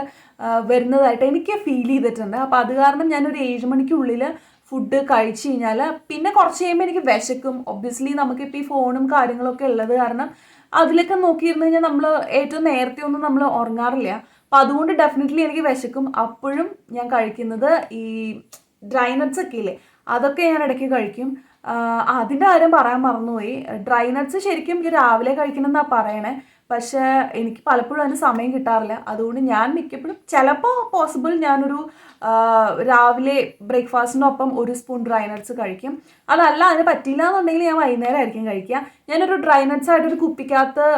വരുന്നതായിട്ട് എനിക്ക് ഫീൽ ചെയ്തിട്ടുണ്ട്. അപ്പോൾ അത് കാരണം ഞാനൊരു 7 മണിക്കുള്ളിൽ ഫുഡ് കഴിച്ചു കഴിഞ്ഞാൽ പിന്നെ കുറച്ച് കഴിയുമ്പോൾ എനിക്ക് വിശക്കും. ഒബ്വിയസ്ലി നമുക്കിപ്പോൾ ഈ ഫോണും കാര്യങ്ങളൊക്കെ ഉള്ളത് കാരണം അതിലൊക്കെ നോക്കിയിരുന്നു കഴിഞ്ഞാൽ നമ്മൾ ഏറ്റവും നേരത്തെ ഒന്നും നമ്മൾ ഉറങ്ങാറില്ല. അപ്പോൾ അതുകൊണ്ട് ഡെഫിനറ്റ്ലി എനിക്ക് വിശക്കും. അപ്പോഴും ഞാൻ കഴിക്കുന്നത് ഈ ഡ്രൈ നട്ട്സ് ഒക്കെ ഇല്ലേ, അതൊക്കെ ഞാൻ ഇടയ്ക്ക് കഴിക്കും. അതിൻ്റെ കാര്യം പറയാൻ മറന്നുപോയി. ഡ്രൈ നട്ട്സ് ശരിക്കും എനിക്ക് രാവിലെ കഴിക്കണം എന്നാണ് പറയണേ. പക്ഷേ എനിക്ക് പലപ്പോഴും അതിന് സമയം കിട്ടാറില്ല. അതുകൊണ്ട് ഞാൻ മിക്കപ്പോഴും ചിലപ്പോൾ പോസിബിൾ ഞാനൊരു രാവിലെ ബ്രേക്ക്ഫാസ്റ്റിനൊപ്പം 1 സ്പൂൺ ഡ്രൈ നട്ട്സ് കഴിക്കും. അതല്ല അതിന് പറ്റില്ല എന്നുണ്ടെങ്കിൽ ഞാൻ വൈകുന്നേരം ആയിരിക്കും കഴിക്കുക. ഞാനൊരു ഡ്രൈ നട്ട്സ് ആയിട്ടൊരു കുപ്പിക്കകത്ത്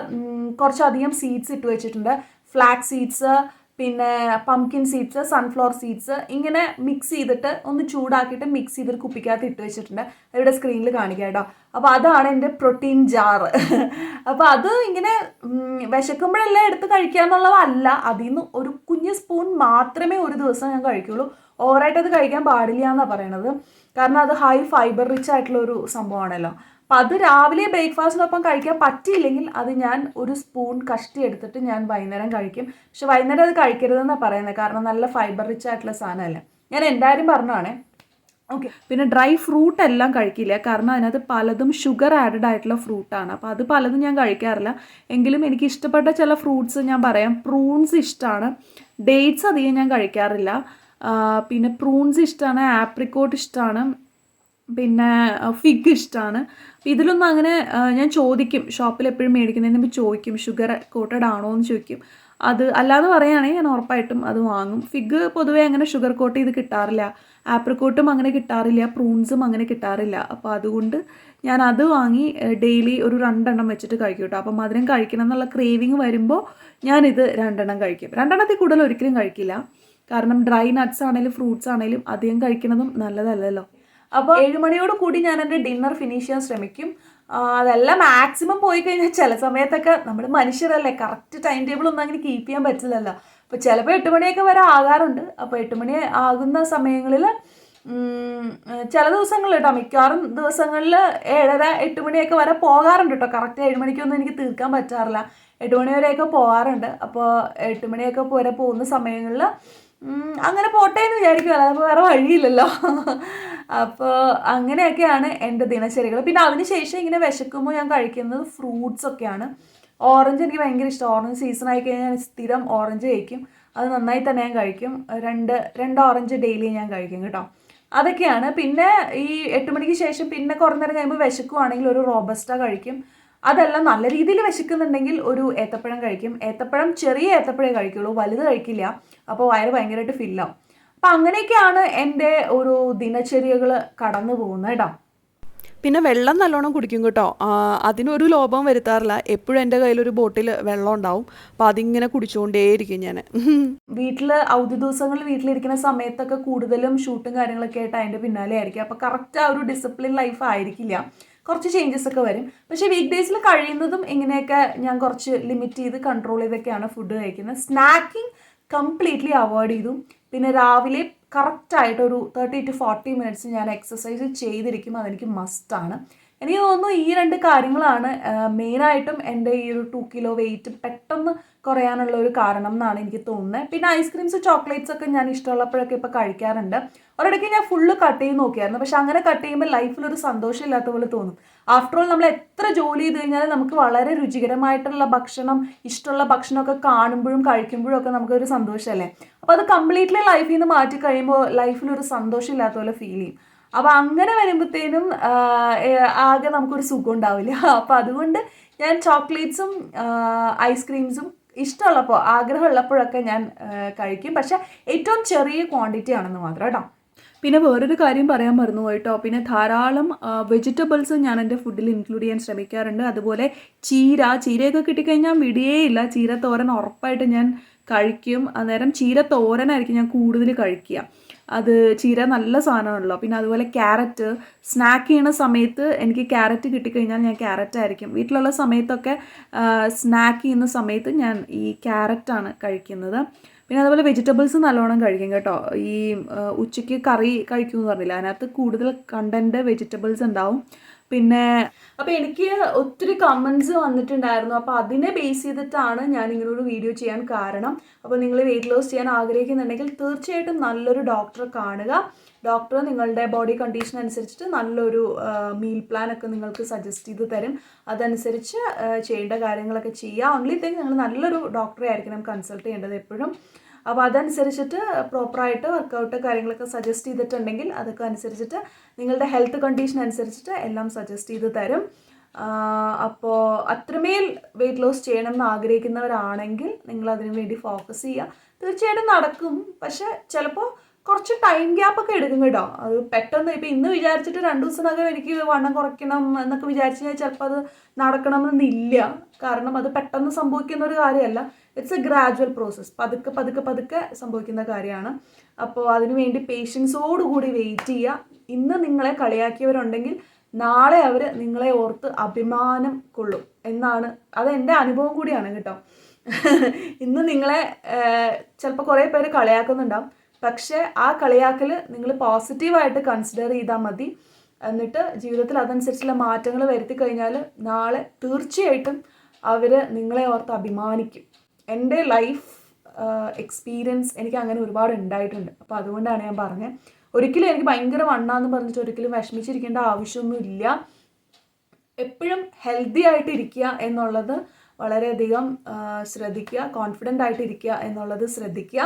കുറച്ചധികം സീഡ്സ് ഇട്ട് വെച്ചിട്ടുണ്ട്. ഫ്ലാക്സ് സീഡ്സ്, പിന്നെ പംകിൻ സീഡ്സ്, സൺഫ്ലവർ സീഡ്സ്, ഇങ്ങനെ മിക്സ് ചെയ്തിട്ട് ഒന്ന് ചൂടാക്കിയിട്ട് മിക്സ് ചെയ്തിട്ട് കുപ്പിക്കകത്ത് ഇട്ട് വെച്ചിട്ടുണ്ട്. ഇവിടെ സ്ക്രീനിൽ കാണിക്കാം കേട്ടോ. അപ്പോൾ അതാണ് എൻ്റെ പ്രോട്ടീൻ ജാറ്. അപ്പോൾ അത് ഇങ്ങനെ വിശക്കുമ്പോഴെല്ലാം എടുത്ത് കഴിക്കുക എന്നുള്ളതല്ല. അതിൽ നിന്ന് ഒരു കുഞ്ഞ് സ്പൂൺ മാത്രമേ ഒരു ദിവസം ഞാൻ കഴിക്കുള്ളൂ. ഓവറായിട്ട് അത് കഴിക്കാൻ പാടില്ല എന്നാണ് പറയണത്. കാരണം അത് ഹൈ ഫൈബർ റിച്ച് ആയിട്ടുള്ള ഒരു സംഭവമാണല്ലോ. അപ്പം അത് രാവിലെ ബ്രേക്ക്ഫാസ്റ്റിനൊപ്പം കഴിക്കാൻ പറ്റിയില്ലെങ്കിൽ അത് ഞാൻ 1 സ്പൂൺ കഷ്ടി എടുത്തിട്ട് ഞാൻ വൈകുന്നേരം കഴിക്കും. പക്ഷെ വൈകുന്നേരം അത് കഴിക്കരുതെന്നാണ് പറയുന്നത്. കാരണം നല്ല ഫൈബർ റിച്ച് ആയിട്ടുള്ള സാധനമല്ലേ. ഞാൻ എൻ്റെ കാര്യം പറഞ്ഞതാണേ. ഓക്കെ. പിന്നെ ഡ്രൈ ഫ്രൂട്ട് എല്ലാം കഴിക്കില്ല. കാരണം അതിനകത്ത് പലതും ഷുഗർ ആഡഡ് ആയിട്ടുള്ള ഫ്രൂട്ടാണ്. അപ്പോൾ അത് പലതും ഞാൻ കഴിക്കാറില്ല. എങ്കിലും എനിക്ക് ഇഷ്ടപ്പെട്ട ചില ഫ്രൂട്ട്സ് ഞാൻ പറയാം. പ്രൂൺസ് ഇഷ്ടമാണ്. ഡേറ്റ്സ് അധികം ഞാൻ കഴിക്കാറില്ല. പിന്നെ പ്രൂൺസ് ഇഷ്ടമാണ്. ആപ്രിക്കോട്ട് ഇഷ്ടമാണ്. പിന്നെ ഫിഗ് ഇഷ്ടമാണ്. അപ്പോൾ ഇതിലൊന്നും അങ്ങനെ ഞാൻ ചോദിക്കും, ഷോപ്പിൽ എപ്പോഴും മേടിക്കുന്നതിന് ചോദിക്കും ഷുഗർ കോട്ടഡ് ആണോ എന്ന് ചോദിക്കും. അത് അല്ലാതെ പറയുകയാണെങ്കിൽ ഞാൻ ഉറപ്പായിട്ടും അത് വാങ്ങും. ഫിഗ് പൊതുവേ അങ്ങനെ ഷുഗർ കോട്ട് ചെയ്ത് കിട്ടാറില്ല, ആപ്രിക്കോട്ടും അങ്ങനെ കിട്ടാറില്ല, പ്രൂൺസും അങ്ങനെ കിട്ടാറില്ല. അപ്പോൾ അതുകൊണ്ട് ഞാൻ അത് വാങ്ങി ഡെയിലി ഒരു 2 എണ്ണം വെച്ചിട്ട് കഴിക്കും കേട്ടോ. അപ്പോൾ മധുരം കഴിക്കണം എന്നുള്ള ക്രേവിങ് വരുമ്പോൾ ഞാനിത് 2 എണ്ണം കഴിക്കും. 2 എണ്ണത്തിൽ കൂടുതൽ ഒരിക്കലും കഴിക്കില്ല, കാരണം ഡ്രൈ നട്ട്സ് ആണെങ്കിലും ഫ്രൂട്ട്സ് ആണെങ്കിലും അധികം കഴിക്കുന്നതും നല്ലതല്ലല്ലോ. അപ്പോൾ 7 മണിയോട് കൂടി ഞാൻ എൻ്റെ ഡിന്നർ ഫിനിഷ് ചെയ്യാൻ ശ്രമിക്കും. അതെല്ലാം മാക്സിമം പോയി കഴിഞ്ഞാൽ ചില സമയത്തൊക്കെ നമ്മൾ മനുഷ്യരല്ലേ, കറക്റ്റ് ടൈം ടേബിൾ ഒന്നും അങ്ങനെ കീപ്പ് ചെയ്യാൻ പറ്റില്ലല്ലോ. അപ്പോൾ ചിലപ്പോൾ 8 മണിയൊക്കെ വരെ ആകാറുണ്ട്. അപ്പോൾ 8 മണി ആകുന്ന സമയങ്ങളിൽ ചില ദിവസങ്ങളിൽ കേട്ടോ, മിക്കവാറും ദിവസങ്ങളിൽ 7:30 8 മണിയൊക്കെ വരെ പോകാറുണ്ട് കേട്ടോ. കറക്റ്റ് 7 മണിക്കൊന്നും എനിക്ക് തീർക്കാൻ പറ്റാറില്ല, 8 മണി വരെയൊക്കെ പോകാറുണ്ട്. അപ്പോൾ 8 മണിയൊക്കെ വരെ പോകുന്ന സമയങ്ങളിൽ അങ്ങനെ പോട്ടെ എന്ന് വിചാരിക്കും, അല്ലാതെ വേറെ വഴിയില്ലല്ലോ. അപ്പോൾ അങ്ങനെയൊക്കെയാണ് എൻ്റെ ദിനചര്യകൾ. പിന്നെ അതിന് ശേഷം ഇങ്ങനെ വിശക്കുമ്പോൾ ഞാൻ കഴിക്കുന്നത് ഫ്രൂട്ട്സ് ഒക്കെയാണ്. ഓറഞ്ച് എനിക്ക് ഭയങ്കര ഇഷ്ടം. ഓറഞ്ച് സീസൺ ആയി കഴിഞ്ഞാൽ ഞാൻ സ്ഥിരം ഓറഞ്ച് കഴിക്കും. അത് നന്നായി തന്നെ ഞാൻ കഴിക്കും. രണ്ട് ഓറഞ്ച് ഡെയിലി ഞാൻ കഴിക്കും കേട്ടോ. അതൊക്കെയാണ്. പിന്നെ ഈ 8 മണിക്ക് ശേഷം പിന്നെ കുറേ നേരം കഴിയുമ്പോൾ വിശക്കുവാണെങ്കിൽ ഒരു റോബസ്റ്റ കഴിക്കും. അതെല്ലാം നല്ല രീതിയിൽ വിശക്കുന്നുണ്ടെങ്കിൽ ഒരു ഏത്തപ്പഴം കഴിക്കും. ഏത്തപ്പഴം ചെറിയ ഏത്തപ്പഴമേ കഴിക്കുള്ളൂ, വലുത് കഴിക്കില്ല. അപ്പോൾ വയറ് ഭയങ്കരമായിട്ട് ഫില്ലാവും. അപ്പം അങ്ങനെയൊക്കെയാണ് എൻ്റെ ഒരു ദിനചര്യകൾ കടന്നു പോകുന്നത് കേട്ടോ. പിന്നെ വെള്ളം നല്ലോണം കുടിക്കും കേട്ടോ. അതിനൊരു ലോഭം വരുത്താറില്ല. എപ്പോഴും എൻ്റെ കയ്യിലൊരു ബോട്ടിൽ വെള്ളം ഉണ്ടാവും. അപ്പോൾ അതിങ്ങനെ കുടിച്ചുകൊണ്ടേയിരിക്കും ഞാൻ. വീട്ടിൽ അവധി ദിവസങ്ങളിൽ വീട്ടിലിരിക്കുന്ന സമയത്തൊക്കെ കൂടുതലും ഷൂട്ടും കാര്യങ്ങളൊക്കെ ആയിട്ട് അതിൻ്റെ പിന്നാലെ ആയിരിക്കും. അപ്പോൾ കറക്റ്റ് ആ ഒരു ഡിസിപ്ലിൻ ലൈഫ് ആയിരിക്കില്ല, കുറച്ച് ചേഞ്ചസ് ഒക്കെ വരും. പക്ഷേ വീക്ക് ഡേയ്സിൽ കഴിയുന്നതും ഇങ്ങനെയൊക്കെ ഞാൻ കുറച്ച് ലിമിറ്റ് ചെയ്ത് കൺട്രോൾ ചെയ്തൊക്കെയാണ് ഫുഡ് കഴിക്കുന്നത്. സ്നാക്കിങ് കംപ്ലീറ്റ്ലി അവോയ്ഡ് ചെയ്തു. പിന്നെ രാവിലെ കറക്റ്റായിട്ടൊരു 30 to 40 മിനിറ്റ്സ് ഞാൻ എക്സസൈസ് ചെയ്തിരിക്കും, അതെനിക്ക് മസ്റ്റാണ്. എനിക്ക് തോന്നുന്നു ഈ 2 കാര്യങ്ങളാണ് മെയിനായിട്ടും എൻ്റെ ഈ ഒരു 2 കിലോ വെയിറ്റ് പെട്ടെന്ന് കുറയാനുള്ള ഒരു കാരണം എന്നാണ് എനിക്ക് തോന്നുന്നത്. പിന്നെ ഐസ്ക്രീംസ് ചോക്ലേറ്റ്സ് ഒക്കെ ഞാൻ ഇഷ്ടമുള്ളപ്പോഴൊക്കെ ഇപ്പോൾ കഴിക്കാറുണ്ട്. ഒരിടയ്ക്ക് ഞാൻ ഫുള്ള് കട്ട് ചെയ്ത് നോക്കിയായിരുന്നു, പക്ഷെ അങ്ങനെ കട്ട് ചെയ്യുമ്പോൾ ലൈഫിലൊരു സന്തോഷമില്ലാത്ത പോലെ തോന്നും. ആഫ്റ്റർ ഓൾ നമ്മൾ എത്ര ജോലി ചെയ്ത് കഴിഞ്ഞാൽ നമുക്ക് വളരെ രുചികരമായിട്ടുള്ള ഭക്ഷണം, ഇഷ്ടമുള്ള ഭക്ഷണമൊക്കെ കാണുമ്പോഴും കഴിക്കുമ്പോഴും ഒക്കെ നമുക്കൊരു സന്തോഷമല്ലേ. അപ്പോൾ അത് കംപ്ലീറ്റ്ലി ലൈഫിൽ നിന്ന് മാറ്റി കഴിയുമ്പോൾ ലൈഫിലൊരു സന്തോഷമില്ലാത്ത പോലെ ഫീൽ ചെയ്യും. അപ്പോൾ അങ്ങനെ വരുമ്പോഴത്തേനും ആകെ നമുക്കൊരു സുഖം ഉണ്ടാവില്ല. അപ്പോൾ അതുകൊണ്ട് ഞാൻ ചോക്ലേറ്റ്സും ഐസ്ക്രീംസും ഇഷ്ടമുള്ളപ്പോൾ, ആഗ്രഹമുള്ളപ്പോഴൊക്കെ ഞാൻ കഴിക്കും. പക്ഷേ ഏറ്റവും ചെറിയ ക്വാണ്ടിറ്റി ആണെന്ന് മാത്രം കേട്ടോ. പിന്നെ വേറൊരു കാര്യം പറയാൻ മറന്നു പോയിട്ടോ. പിന്നെ ധാരാളം വെജിറ്റബിൾസ് ഞാൻ എൻ്റെ ഫുഡിൽ ഇൻക്ലൂഡ് ചെയ്യാൻ ശ്രമിക്കാറുണ്ട്. അതുപോലെ ചീരയൊക്കെ കിട്ടിക്കഴിഞ്ഞാൽ വിടുകയില്ല. ചീര തോരൻ ഉറപ്പായിട്ട് ഞാൻ കഴിക്കും. അന്നേരം ചീര തോരനായിരിക്കും ഞാൻ കൂടുതൽ കഴിക്കുക. അത് ചീര നല്ല സാധനമാണല്ലോ. പിന്നെ അതുപോലെ ക്യാരറ്റ്, സ്നാക്ക് ചെയ്യണ സമയത്ത് എനിക്ക് ക്യാരറ്റ് കിട്ടിക്കഴിഞ്ഞാൽ ഞാൻ ക്യാരറ്റ് ആയിരിക്കും. വീട്ടിലുള്ള സമയത്തൊക്കെ സ്നാക്ക് ചെയ്യുന്ന സമയത്ത് ഞാൻ ഈ ക്യാരറ്റാണ് കഴിക്കുന്നത്. പിന്നെ അതുപോലെ വെജിറ്റബിൾസ് നല്ലോണം കഴിക്കും കേട്ടോ. ഈ ഉച്ചയ്ക്ക് കറി കഴിക്കുമെന്ന് പറഞ്ഞില്ല, അതിനകത്ത് കൂടുതൽ കണ്ടൻറ്റ് വെജിറ്റബിൾസ് ഉണ്ടാവും. പിന്നെ അപ്പോൾ എനിക്ക് ഒത്തിരി കമൻസ് വന്നിട്ടുണ്ടായിരുന്നു. അപ്പോൾ അതിനെ ബേസ് ചെയ്തിട്ടാണ് ഞാൻ ഇങ്ങനൊരു വീഡിയോ ചെയ്യാൻ കാരണം. അപ്പോൾ നിങ്ങൾ വെയിറ്റ് ലോസ് ചെയ്യാൻ ആഗ്രഹിക്കുന്നുണ്ടെങ്കിൽ തീർച്ചയായിട്ടും നല്ലൊരു ഡോക്ടറെ കാണുക. ഡോക്ടർ നിങ്ങളുടെ ബോഡി കണ്ടീഷൻ അനുസരിച്ചിട്ട് നല്ലൊരു മീൽ പ്ലാൻ ഒക്കെ നിങ്ങൾക്ക് സജസ്റ്റ് ചെയ്ത് തരും. അതനുസരിച്ച് ചെയ്യേണ്ട കാര്യങ്ങളൊക്കെ ചെയ്യുക. ഓൺലി തിങ് നിങ്ങൾ നല്ലൊരു ഡോക്ടറെ ആയിരിക്കണം കൺസൾട്ട് ചെയ്യേണ്ടത് എപ്പോഴും. അപ്പോൾ അതനുസരിച്ചിട്ട് പ്രോപ്പറായിട്ട് വർക്കൗട്ട് കാര്യങ്ങളൊക്കെ സജസ്റ്റ് ചെയ്തിട്ടുണ്ടെങ്കിൽ അതൊക്കെ അനുസരിച്ചിട്ട് നിങ്ങളുടെ ഹെൽത്ത് കണ്ടീഷൻ അനുസരിച്ചിട്ട് എല്ലാം സജസ്റ്റ് ചെയ്ത് തരും. അപ്പോൾ അത്രമേൽ വെയിറ്റ് ലോസ് ചെയ്യണം എന്ന് ആഗ്രഹിക്കുന്നവരാണെങ്കിൽ നിങ്ങൾ അതിനു വേണ്ടി ഫോക്കസ് ചെയ്യുക. തീർച്ചയായിട്ടും നടക്കും, പക്ഷെ ചിലപ്പോൾ കുറച്ച് ടൈം ഗ്യാപ്പൊക്കെ എടുക്കും കേട്ടോ. അത് പെട്ടെന്ന് ഇപ്പോൾ ഇന്ന് വിചാരിച്ചിട്ട് 2 ദിവസത്തിനകം എനിക്ക് വണ്ണം കുറയ്ക്കണം എന്നൊക്കെ വിചാരിച്ചു കഴിഞ്ഞാൽ ചിലപ്പോൾ അത് നടക്കണമെന്നില്ല. കാരണം അത് പെട്ടെന്ന് സംഭവിക്കുന്ന ഒരു കാര്യമല്ല. It's A gradual process. പതുക്കെ സംഭവിക്കുന്ന കാര്യമാണ്. അപ്പോൾ അതിനുവേണ്ടി പേഷ്യൻസോടുകൂടി വെയിറ്റ് ചെയ്യുക. ഇന്ന് നിങ്ങളെ കളിയാക്കിയവരുണ്ടെങ്കിൽ നാളെ അവർ നിങ്ങളെ ഓർത്ത് അഭിമാനം കൊള്ളും എന്നാണ്, അതെൻ്റെ അനുഭവം കൂടിയാണ് കേട്ടോ. ഇന്ന് നിങ്ങളെ ചിലപ്പോൾ കുറേ പേര് കളിയാക്കുന്നുണ്ടാവും, പക്ഷേ ആ കളിയാക്കൽ നിങ്ങൾ പോസിറ്റീവായിട്ട് കൺസിഡർ ചെയ്താൽ മതി. എന്നിട്ട് ജീവിതത്തിൽ അതനുസരിച്ചുള്ള മാറ്റങ്ങൾ വരുത്തി കഴിഞ്ഞാൽ നാളെ തീർച്ചയായിട്ടും അവർ നിങ്ങളെ ഓർത്ത് അഭിമാനിക്കും. എൻ്റെ ലൈഫ് എക്സ്പീരിയൻസ് എനിക്ക് അങ്ങനെ ഒരുപാട് ഉണ്ടായിട്ടുണ്ട്. അപ്പോൾ അതുകൊണ്ടാണ് ഞാൻ പറഞ്ഞത്. ഒരിക്കലും എനിക്ക് ഭയങ്കര വണ്ണാന്ന് പറഞ്ഞിട്ട് ഒരിക്കലും വിഷമിച്ചിരിക്കേണ്ട ആവശ്യമൊന്നുമില്ല. എപ്പോഴും ഹെൽത്തി ആയിട്ട് ഇരിക്കുക എന്നുള്ളത് വളരെയധികം ശ്രദ്ധിക്കുക. കോൺഫിഡൻ്റ് ആയിട്ട് ഇരിക്കുക എന്നുള്ളത് ശ്രദ്ധിക്കുക.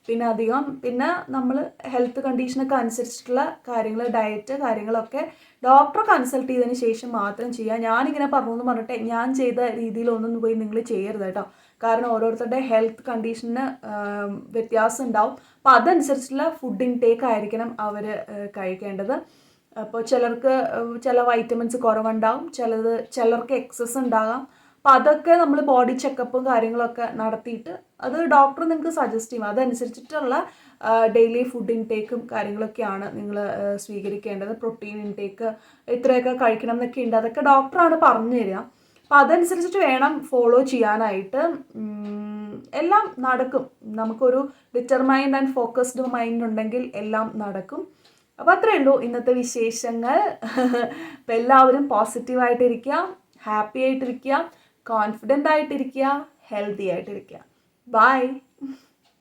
പിന്നെ നമ്മൾ ഹെൽത്ത് കണ്ടീഷനൊക്കെ അനുസരിച്ചിട്ടുള്ള കാര്യങ്ങൾ, ഡയറ്റ് കാര്യങ്ങളൊക്കെ ഡോക്ടറെ കൺസൾട്ട് ചെയ്തതിന് ശേഷം മാത്രം ചെയ്യുക. ഞാനിങ്ങനെ പറഞ്ഞു എന്ന് പറഞ്ഞിട്ട് ഞാൻ ചെയ്ത രീതിയിലൊന്നും പോയി നിങ്ങൾ ചെയ്യരുത് കേട്ടോ. കാരണം ഓരോരുത്തരുടെ ഹെൽത്ത് കണ്ടീഷന് വ്യത്യാസം ഉണ്ടാവും. അപ്പോൾ അതനുസരിച്ചുള്ള ഫുഡ് ഇൻടേക്ക് ആയിരിക്കണം അവർ കഴിക്കേണ്ടത്. അപ്പോൾ ചിലർക്ക് ചില വൈറ്റമിൻസ് കുറവുണ്ടാവും, ചിലർക്ക് എക്സസ് ഉണ്ടാകാം. അപ്പോൾ അതൊക്കെ നമ്മൾ ബോഡി ചെക്കപ്പും കാര്യങ്ങളൊക്കെ നടത്തിയിട്ട് അത് ഡോക്ടർ നിങ്ങൾക്ക് സജസ്റ്റ് ചെയ്യും. അതനുസരിച്ചിട്ടുള്ള ഡെയിലി ഫുഡ് ഇൻടേക്കും കാര്യങ്ങളൊക്കെയാണ് നിങ്ങൾ സ്വീകരിക്കേണ്ടത്. പ്രോട്ടീൻ ഇൻടേക്ക് ഇത്രയൊക്കെ കഴിക്കണം എന്നൊക്കെ ഉണ്ട്, അതൊക്കെ ഡോക്ടറാണ് പറഞ്ഞു തരിക. അപ്പോൾ അതനുസരിച്ചിട്ട് വേണം ഫോളോ ചെയ്യാനായിട്ട്. എല്ലാം നടക്കും. നമുക്കൊരു ഡിറ്റർമൈൻഡ് ആൻഡ് ഫോക്കസ്ഡ് മൈൻഡ് ഉണ്ടെങ്കിൽ എല്ലാം നടക്കും. അപ്പോൾ അത്രയേ ഉള്ളൂ ഇന്നത്തെ വിശേഷങ്ങൾ. അപ്പോൾ എല്ലാവരും പോസിറ്റീവായിട്ടിരിക്കുക, ഹാപ്പി ആയിട്ടിരിക്കുക, കോൺഫിഡൻ്റ് ആയിട്ടിരിക്കുക, ഹെൽത്തി ആയിട്ടിരിക്കുക. ബൈ.